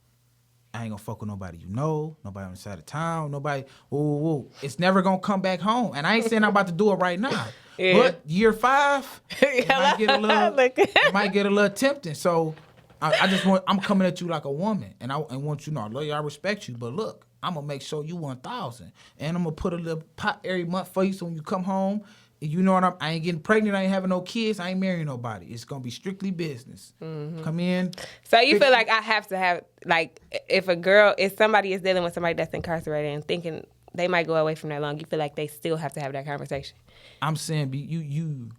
I ain't gonna fuck with nobody you know, nobody on the side of town, nobody. Whoa. It's never gonna come back home, and I ain't saying I'm about to do it right now. Yeah. But year 5, it might get a little. Look. It might get a little tempting. So I'm coming at you like a woman, and I want you to know, I love you, I respect you, but look, I'm gonna make sure you 1,000, and I'm gonna put a little pot every month for you, so when you come home, you know what I ain't getting pregnant, I ain't having no kids, I ain't marrying nobody. It's gonna be strictly business. Come in. So you feel like I have to have, like, if somebody is dealing with somebody that's incarcerated and thinking they might go away from that long, you feel like they still have to have that conversation? I'm saying you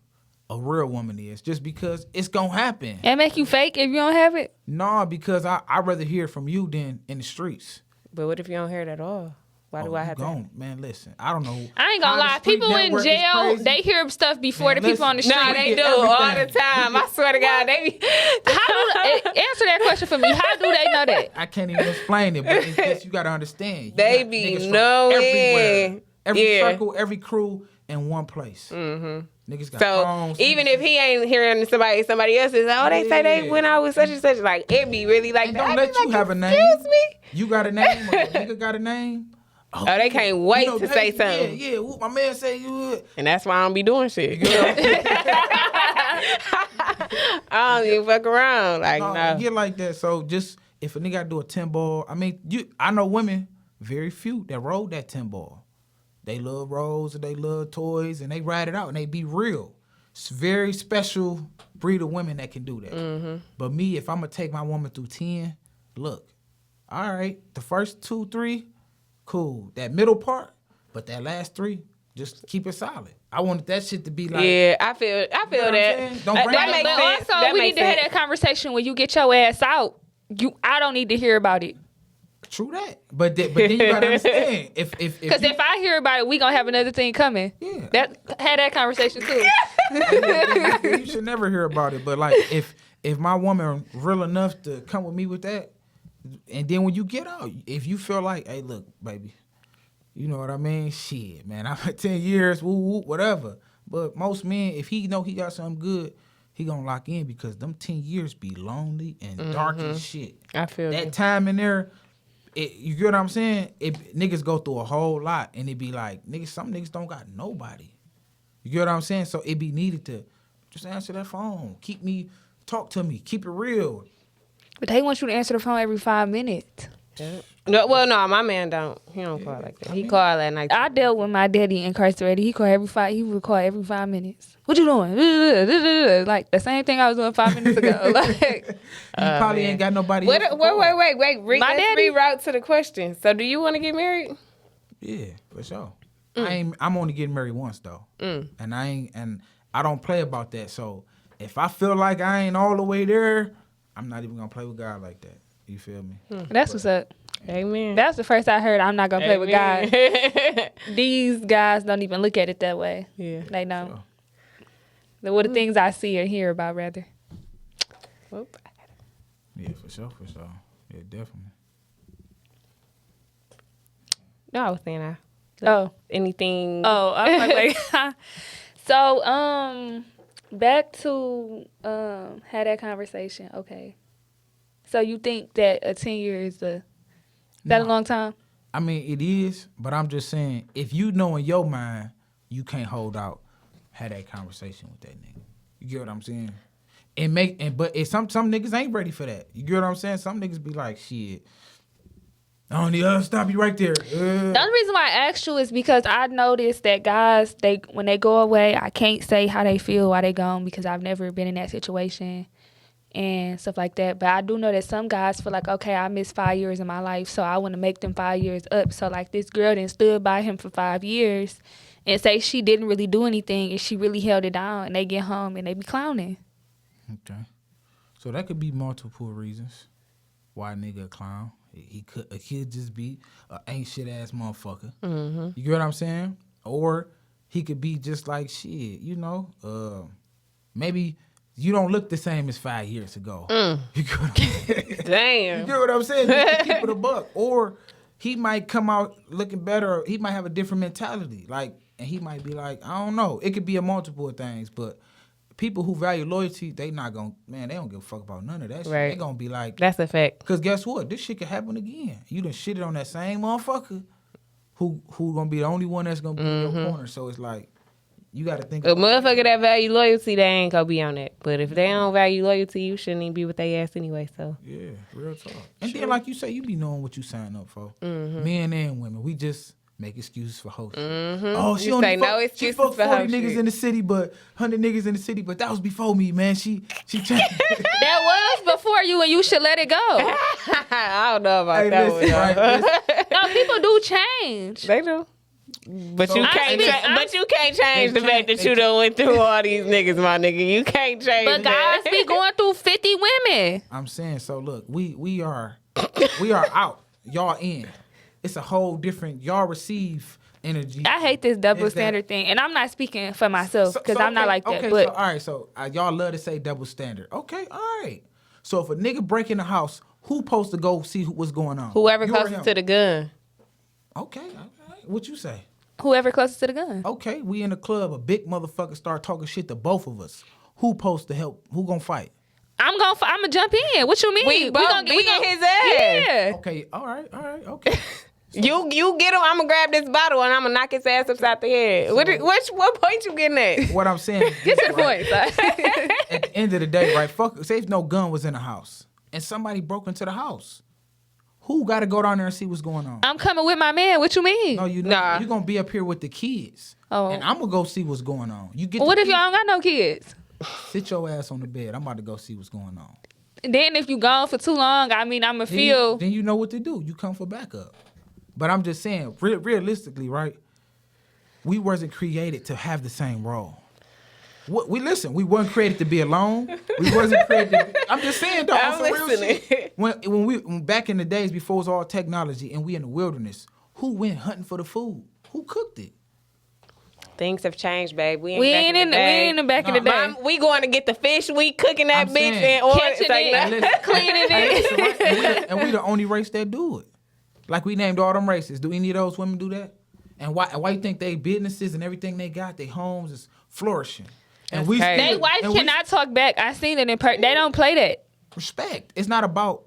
a real woman is just because it's gonna happen. That make you fake if you don't have it? No, because I'd rather hear from you than in the streets. But what if you don't hear it at all? Why do I have to? Man, listen, I don't know. I ain't gonna how the lie. street People in network is jail, crazy. they hear stuff before Man, the people on the listen. street. No, they get do all the everything. time. I swear to God, they be. Answer that question for me. How do they know that? I can't even explain it, but it's just you gotta understand. You They got be niggas from knowing. everywhere. Every Yeah. circle, every crew in one place. Mm-hmm. Niggas got So phones, even if he ain't hearing somebody else's, they say they Yeah. went out with such and such, like it be really like and that. don't I let be you like, have a name. Excuse me. You got a name or a nigga got a name. Oh, they can't wait to say something. Yeah, yeah. My man say you. And that's why I don't be doing shit. I don't even fuck around. Like, no. Get like that. So just if a nigga got to do a 10 ball, I mean, I know women, very few that roll that 10 ball. They love rolls and they love toys and they ride it out and they be real. It's very special breed of women that can do that. Mm-hmm. But me, if I'm gonna take my woman through 10, look, all right, the first 2, 3, cool. That middle part, but that last 3, just keep it solid. I wanted that shit to be like, Yeah, I feel what I'm that. saying? Don't bring That it makes up. But sense. also, That we need makes to have sense. that conversation when you get your ass out. I don't need to hear about it. True that. But then you gotta understand if Because if I hear about it, we gonna have another thing coming. Yeah. Had that conversation too. you should never hear about it. But like if my woman real enough to come with me with that, and then when you get out, if you feel like, hey, look, baby, you know what I mean? Shit, man, I'm at 10 years, woo, woo, whatever. But most men, if he know he got something good, he gonna lock in because them 10 years be lonely and dark as shit. I feel that you. time in there. You get what I'm saying? Niggas go through a whole lot, and it be like, some niggas don't got nobody. You get what I'm saying? So it be needed to just answer that phone. Talk to me, keep it real. But they want you to answer the phone every 5 minutes. No, well, no, my man don't. He don't call like that. He call at night. I dealt with my daddy incarcerated. He would call every 5 minutes. What you doing? Like the same thing I was doing 5 minutes ago. Like, You probably ain't got nobody. Wait. else to call. Let's daddy- reroute to the question. So, do you want to get married? Yeah, for sure. I'm only getting married once though, and I don't play about that. So if I feel like I ain't all the way there, I'm not even gonna play with God like that. You feel me? that's what's up. Amen. That's the first I heard. I'm not gonna play with God. These guys don't even look at it that way. Yeah. They don't. What the things I see or hear about, rather. Whoop. Yeah, for sure. Yeah, definitely. No, I was saying anything. Oh, I'm like, so back to had that conversation. Okay. So you think that a 10 years is a long time? I mean, it is, but I'm just saying, if you know in your mind, you can't hold out, have that conversation with that nigga. You get what I'm saying? But some niggas ain't ready for that. You get what I'm saying? Some niggas be like, shit, I don't need to stop you right there. The only reason why I asked you is because I noticed that guys, when they go away, I can't say how they feel while they gone because I've never been in that situation and stuff like that. But I do know that some guys feel like, okay, I missed 5 years of my life, so I want to make them 5 years up. So like this girl then stood by him for 5 years and say she didn't really do anything and she really held it down, and they get home and they be clowning. Okay. So that could be multiple reasons why a nigga a clown. He could just be an ain't shit ass motherfucker. Mm-hmm. You get what I'm saying? Or he could be just like shit, you know. Maybe you don't look the same as 5 years ago. You get what I'm saying? Damn. You get what I'm saying? Just to keep it a buck. Or he might come out looking better. Or he might have a different mentality. Like, and he might be like, I don't know. It could be a multiple of things, but people who value loyalty, they not gonna, man, they don't give a fuck about none of that shit. Right. They gonna be like, That's a fact. because guess what? This shit could happen again. You done shitted on that same motherfucker who gonna be the only one that's gonna be in your corner. So it's like, you gotta think A about motherfucker that value loyalty, they ain't gonna be on it. But if they don't value loyalty, you shouldn't even be with their ass anyway. So yeah, real talk. And then like you say, you be knowing what you sign up for. Men and women. We just make excuses for hoes. Oh, she You only say fuck, no she excuses fucked for 40 hoe niggas shit. in the city, but 100 niggas in the city, but that was before me, man. She changed. That was before you, and you should let it go. I don't know about Hey, that listen, one. right, listen. No, people do change. They do. But So- you I can't. mean, But you can't change the fact that you done went through all these niggas, my nigga. You can't change But that. guys be going through 50 women. I'm saying, so look, we are out. Y'all in. It's a whole different, y'all receive energy. I hate this double Is that- standard thing, and I'm not speaking for myself because So, I'm not okay, like that. Okay, But so all right, so y'all love to say double standard. Okay, all right. So if a nigga break in the house, who supposed to go see what's going on? Whoever You or closest him? to the gun. Okay, all right. What you say? whoever closest to the gun. Okay, we in the club, a big motherfucker start talking shit to both of us. Who supposed to help? Who gonna fight? I'm gonna jump in. What you mean? We both beating his ass. Yeah. Okay, all right, okay. You get him. I'm gonna grab this bottle and I'm gonna knock his ass upside the head. What point you getting at? What I'm saying is Get this, to the right? point. At the end of the day, right? Fuck. Say if no gun was in the house and somebody broke into the house, who got to go down there and see what's going on? I'm coming with my man. What you mean? No, you Nah. You're gonna be up here with the kids, Oh. and I'm gonna go see what's going on. You get. What the if y'all kids, don't got no kids? sit your ass on the bed? I'm about to go see what's going on. Then if you gone for too long, I mean, I'ma Then feel. then you know what to do. You come for backup. But I'm just saying, realistically, right? We wasn't created to have the same role. We weren't created to be alone. We wasn't created to be, I'm just saying, though, I'm on some real listening. shit. When back in the days before it was all technology and we in the wilderness, who went hunting for the food? Who cooked it? Things have changed, babe. We We ain't in the back of the day. Mom, we going to get the fish. We cooking that I'm bitch saying, and oil. catching It's like, it. nah. And listen, Cleaning and it. listen, right? And we the only race that do it. Like we named all them races. Do any of those women do that? And why you think they businesses and everything they got, their homes is flourishing? And we crazy. They still, wife and we cannot talk back. I seen it in person. They don't play that. respect. It's not about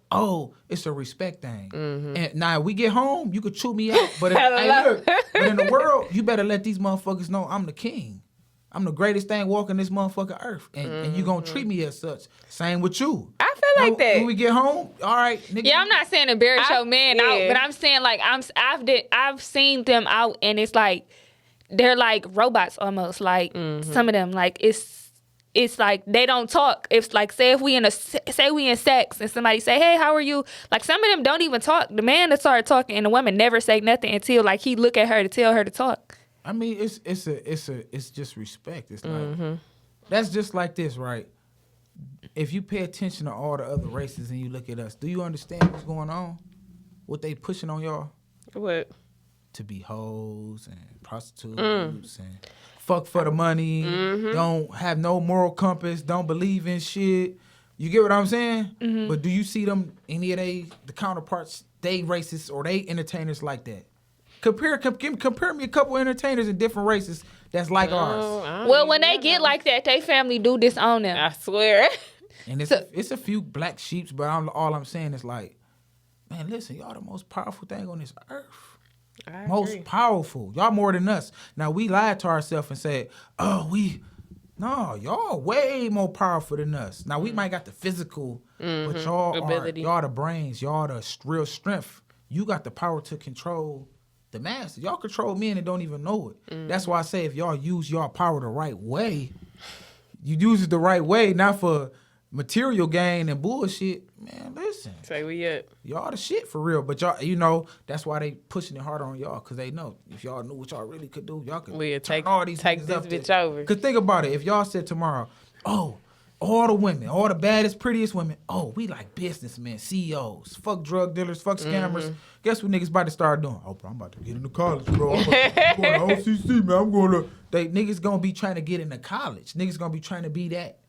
it's a respect thing. And now we get home, you could chew me out, but hey, look, but in the world, you better let these motherfuckers know I'm the king. I'm the greatest thing walking this motherfucking earth. And you gonna treat me as such. Same with you. I feel like that. When we get home, all right, nigga. Yeah, I'm not saying embarrass your man out, but I'm saying like I've seen them out and it's like they're like robots almost. Like some of them, like it's like they don't talk. It's like say we in sex and somebody say, "Hey, how are you?" Like some of them don't even talk. The man that started talking and the woman never say nothing until like he look at her to tell her to talk. I mean, it's just respect. It's like that's just like this, right? If you pay attention to all the other races and you look at us, do you understand what's going on? What they pushing on y'all? What? To be hoes and prostitutes and fuck for the money. Don't have no moral compass. Don't believe in shit. You get what I'm saying? But do you see them any of the counterparts? They racists or they entertainers like that? Compare me a couple entertainers in different races that's like ours. Well, when they get like that, they family do disown them. I swear. And it's a few black sheeps, but all I'm saying is like, man, listen, y'all the most powerful thing on this earth. Most powerful. Y'all more than us. Now, we lied to ourselves and said, no, y'all way more powerful than us. Now, we might got the physical, but y'all the brains. Y'all the real strength. You got the power to control the masses. Y'all control men and don't even know it. That's why I say if y'all use y'all power the right way, you use it the right way, not for material gain and bullshit, man, listen. Say we up. Y'all the shit for real. But y'all, that's why they pushing it harder on y'all, because they know if y'all knew what y'all really could do, y'all could take all these this bitch over. Because think about it. If y'all said tomorrow, all the women, all the baddest, prettiest women, we like businessmen, CEOs, fuck drug dealers, fuck scammers. Guess what niggas about to start doing? Bro, I'm about to get into college, bro. I'm going to OCC, man. Niggas going to be trying to get into college. Niggas going to be trying to be that.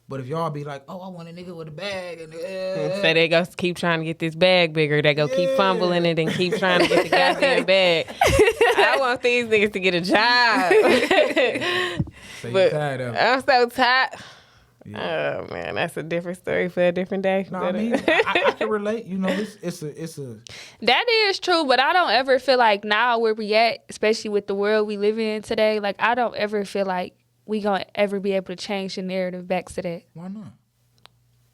But if y'all be like, I want a nigga with a bag. And so they go keep trying to get this bag bigger. They go keep fumbling it and keep trying to get the goddamn bag. I want these niggas to get a job. So but tired of it. I'm so tired. Yeah. Oh, man, that's a different story for a different day. No, I mean, I can relate. You know, it's a. That is true, but I don't ever feel like now where we at, especially with the world we live in today, like I don't ever feel like we gonna ever be able to change the narrative back to that. Why not?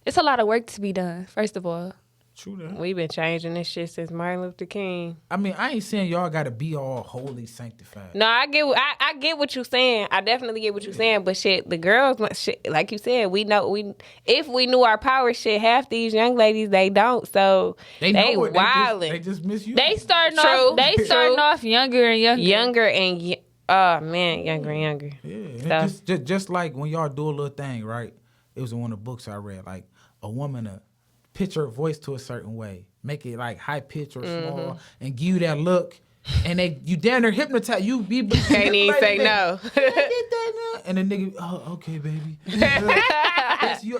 It's a lot of work to be done, first of all. True that. We've been changing this shit since Martin Luther King. I mean, I ain't saying y'all got to be all holy sanctified. No, I get what you're saying. I definitely get what you're saying. But shit, the girls, shit, like you said, if we knew our power, shit, half these young ladies, they don't. So they wildin'. They just miss you. They starting off younger and younger. Younger and younger. Yeah, so, just like when y'all do a little thing, right? It was in one of the books I read, like a woman pitch her voice to a certain way, make it like high pitch or small, and give you that look, and you damn near hypnotize you. Can't even say no. And the nigga, okay, baby.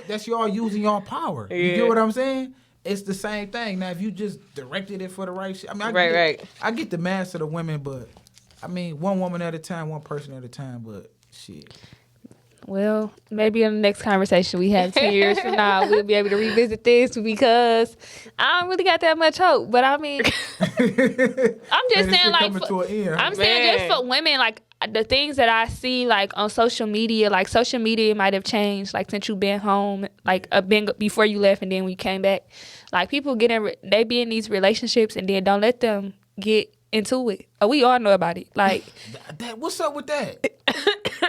That's y'all using y'all power. You get what I'm saying? It's the same thing. Now, if you just directed it for the right shit, I mean, I get the mass of the women, but I mean, one woman at a time, one person at a time, but shit. Well, maybe in the next conversation we have 10 years from now, we'll be able to revisit this because I don't really got that much hope. But I mean, I'm just saying, like, just for women, like the things that I see, like on social media might have changed, like since you've been home, like before you left and then when you came back. Like people they be in these relationships and then don't let them get into it. We all know about it. Like, what's up with that?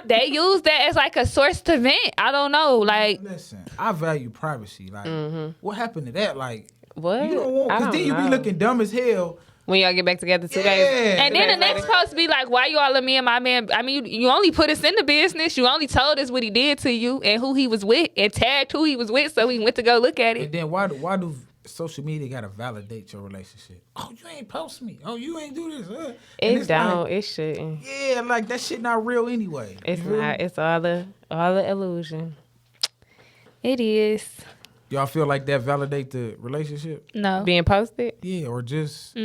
They use that as like a source to vent. I don't know. Like, listen, I value privacy. Like, what happened to that? Like, what? You don't want, because then you be looking dumb as hell when y'all get back together 2 days. And then the next post be like, why you all of me and my man? I mean, you only put us in the business. You only told us what he did to you and who he was with and tagged who he was with, so we went to go look at it. And then why do social media gotta validate your relationship? Oh, you ain't post me. Oh, you ain't do this. It don't. Like, it shouldn't. Yeah, like that shit not real anyway. It's not. It's all the illusion. It is. Y'all feel like that validate the relationship? No. Being posted? Yeah, or just.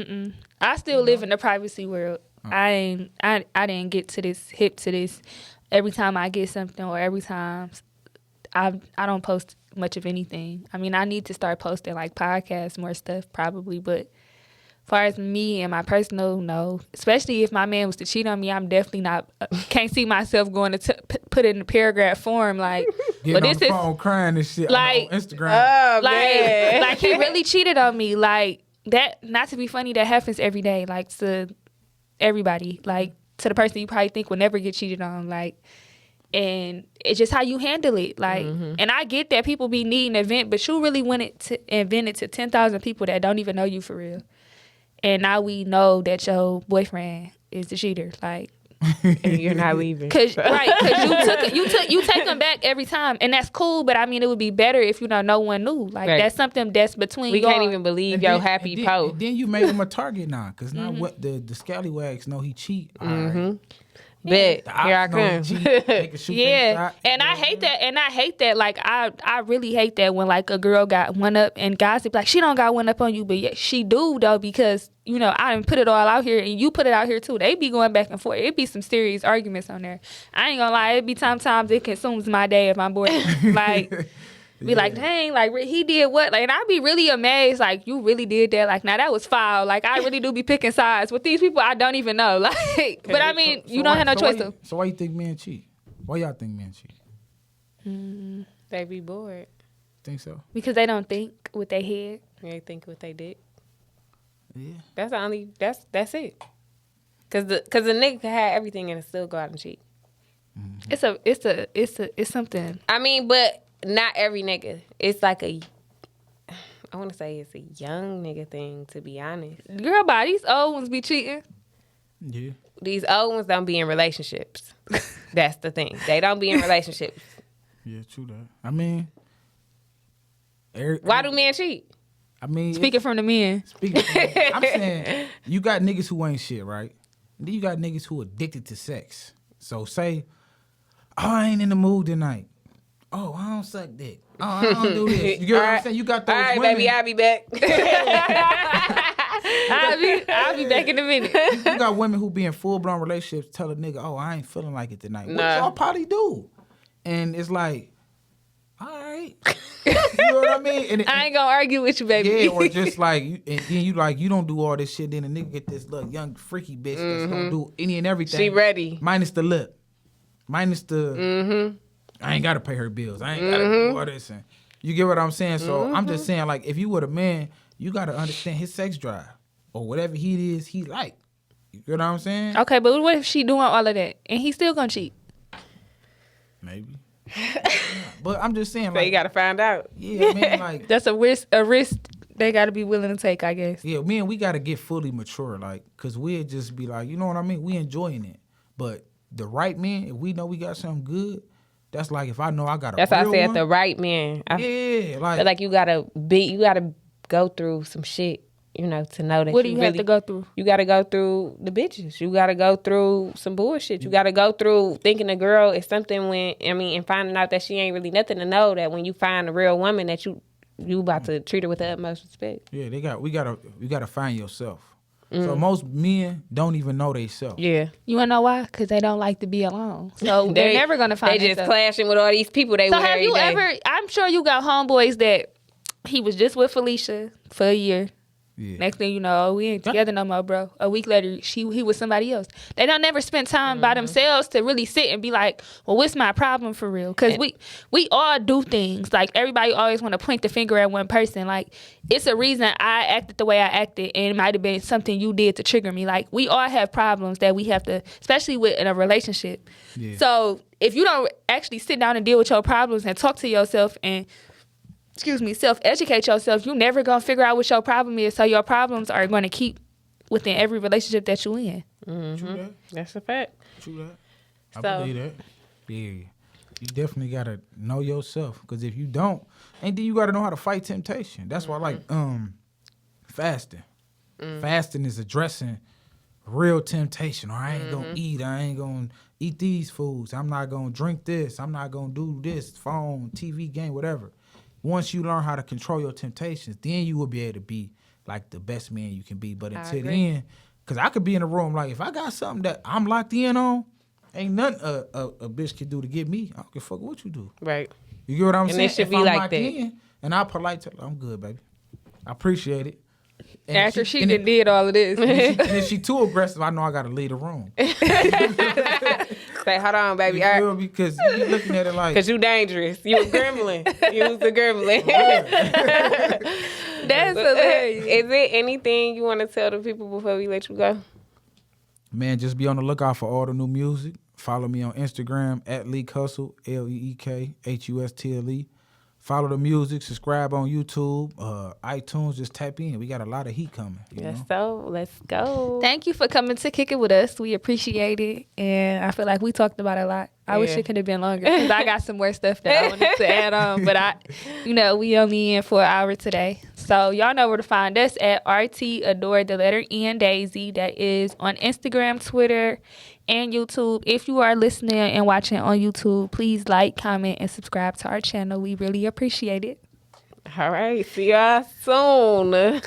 I still live in the privacy world. I didn't get to this hip to this. Every time I get something or every time I don't post much of anything. I mean, I need to start posting like podcasts, more stuff probably, but far as me and my personal, no. Especially if my man was to cheat on me, I'm definitely not. Can't see myself going to put it in a paragraph form like. Getting well, on this the is phone crying and shit like on Instagram. Oh, like, man. like he really cheated on me. Like that. Not to be funny, that happens every day. Like to everybody. Like to the person you probably think will never get cheated on. Like. And it's just how you handle it. Like, and I get that people be needing an event, but you really went it to invent it to 10,000 people that don't even know you for real. And now we know that your boyfriend is the cheater. Like, And you're not leaving. cause you take them back every time, and that's cool. But I mean, it would be better if no one knew. Like Right. that's something that's between. We y'all. can't even believe your happy and post. then you made him a target now, because now what the scallywags know he cheat. All right. Bet, The here I ops know he come. cheat. They can shoot their Yeah, shot. and I hate that. And I hate that. Like I really hate that when like a girl got one up and guys be like, she don't got one up on you, but yeah, she do though, because I didn't put it all out here and you put it out here too. They be going back and forth. It be some serious arguments on there. I ain't gonna lie, it be sometimes it consumes my day if I'm bored. Like. Be like, dang, like he did what? Like, and I'd be really amazed. Like, you really did that? Like, now that was foul. Like, I really do be picking sides with these people I don't even know. Like, but I mean, you don't have no choice to. So why you think men cheat? Why y'all think men cheat? They be bored. Think so? Because they don't think with their head. They think what they did. Yeah. That's the only. That's it. Cause the nigga can have everything and still go out and cheat. It's something. I mean, but not every nigga. It's like I want to say it's a young nigga thing, to be honest. Girl, bye, these old ones be cheating. Yeah. These old ones don't be in relationships. That's the thing. They don't be in relationships. Yeah, true that. I mean, Why do men cheat? I mean, Speaking from the men. I'm saying you got niggas who ain't shit, right? And then you got niggas who addicted to sex. So say, I ain't in the mood tonight. Oh, I don't suck dick. Oh, I don't do this. You get what I'm saying? You got those All right, women. baby, I'll be back. I'll be back in a minute. You got women who be in full-blown relationships tell a nigga, oh, I ain't feeling like it tonight. What Nah. y'all probably do? And it's like, all right. You know what I mean? And I ain't gonna argue with you, baby. yeah, or just like, and then you don't do all this shit, then the nigga get this little young freaky bitch that's gonna do any and everything. She ready. Minus the lip. Minus the, I ain't gotta pay her bills. I ain't gotta do all this. And you get what I'm saying? So I'm just saying, like, if you were a man, you gotta understand his sex drive. Or whatever he is, he like. You get what I'm saying? Okay, but what if she doing all of that and he still gonna cheat? Maybe. But I'm just saying, So like, you got to find out. yeah, man, like, That's a risk they gotta be willing to take, I guess. yeah, man, we gotta get fully mature, like, cause we'll just be like, you know what I mean? We enjoying it. But the right man, if we know we got something good, that's like if I know I got a That's why I real said one, the right man. I yeah, feel like you gotta go through some shit, to know that What do you you really have to go through? You gotta go through the bitches. You gotta go through some bullshit. You gotta go through thinking a girl is something and finding out that she ain't really nothing, to know that when you find a real woman that you about to treat her with the utmost respect. yeah, we gotta find yourself. So most men don't even know they self. Yeah. You wanna know why? Because they don't like to be alone. So they're never gonna find They just themselves. clashing with all these people they So with have every you day. ever, I'm sure you got homeboys that he was just with Felicia for a year. Yeah. Next thing you know, we ain't together no more, bro. A week later, he was somebody else. They don't never spend time by themselves to really sit and be like, well, what's my problem for real? Because we all do things. Like, everybody always want to point the finger at one person. Like, it's a reason I acted the way I acted, and it might have been something you did to trigger me. Like, we all have problems that we have to, especially in a relationship. Yeah. So if you don't actually sit down and deal with your problems and talk to yourself and self-educate yourself, you never gonna figure out what your problem is. So your problems are gonna keep within every relationship that you in. True that. That's a fact. True that. I So- believe that. Yeah. You definitely gotta know yourself. Because if you don't, and then you gotta know how to fight temptation. That's why I like fasting. Fasting is addressing real temptation. Or I ain't gonna eat. I ain't gonna eat these foods. I'm not gonna drink this. I'm not gonna do this. Phone, TV, game, whatever. Once you learn how to control your temptations, then you will be able to be like the best man you can be. But until then, because I could be in a room, like, if I got something that I'm locked in on, ain't nothing a bitch can do to get me. I don't give a fuck what you do. Right. You get what I'm And saying? it should If be I'm like locked that. in, and I polite tell her, I'm good, baby. I appreciate it. And After she did all of this. and if she too aggressive, I know I gotta leave the room. Say, hold on, baby. You feel me? Because you be looking at it like, Because you dangerous. You a gremlin. You was a gremlin. That's hilarious. Is there anything you want to tell the people before we let you go? man, just be on the lookout for all the new music. Follow me on Instagram at LEEK Hustle, LEEKHUSTLE. Follow the music, subscribe on YouTube, iTunes, just type in. We got a lot of heat coming. You know? So let's go. Thank you for coming to kick it with us. We appreciate it. And I feel like we talked about it a lot. I wish it could have been longer because I got some more stuff that I wanted to add on. But we only in for an hour today. So y'all know where to find us at RT Adore the letter N Daisy. That is on Instagram, Twitter, and YouTube. If you are listening and watching on YouTube, please like, comment, and subscribe to our channel. We really appreciate it. All right. See y'all soon.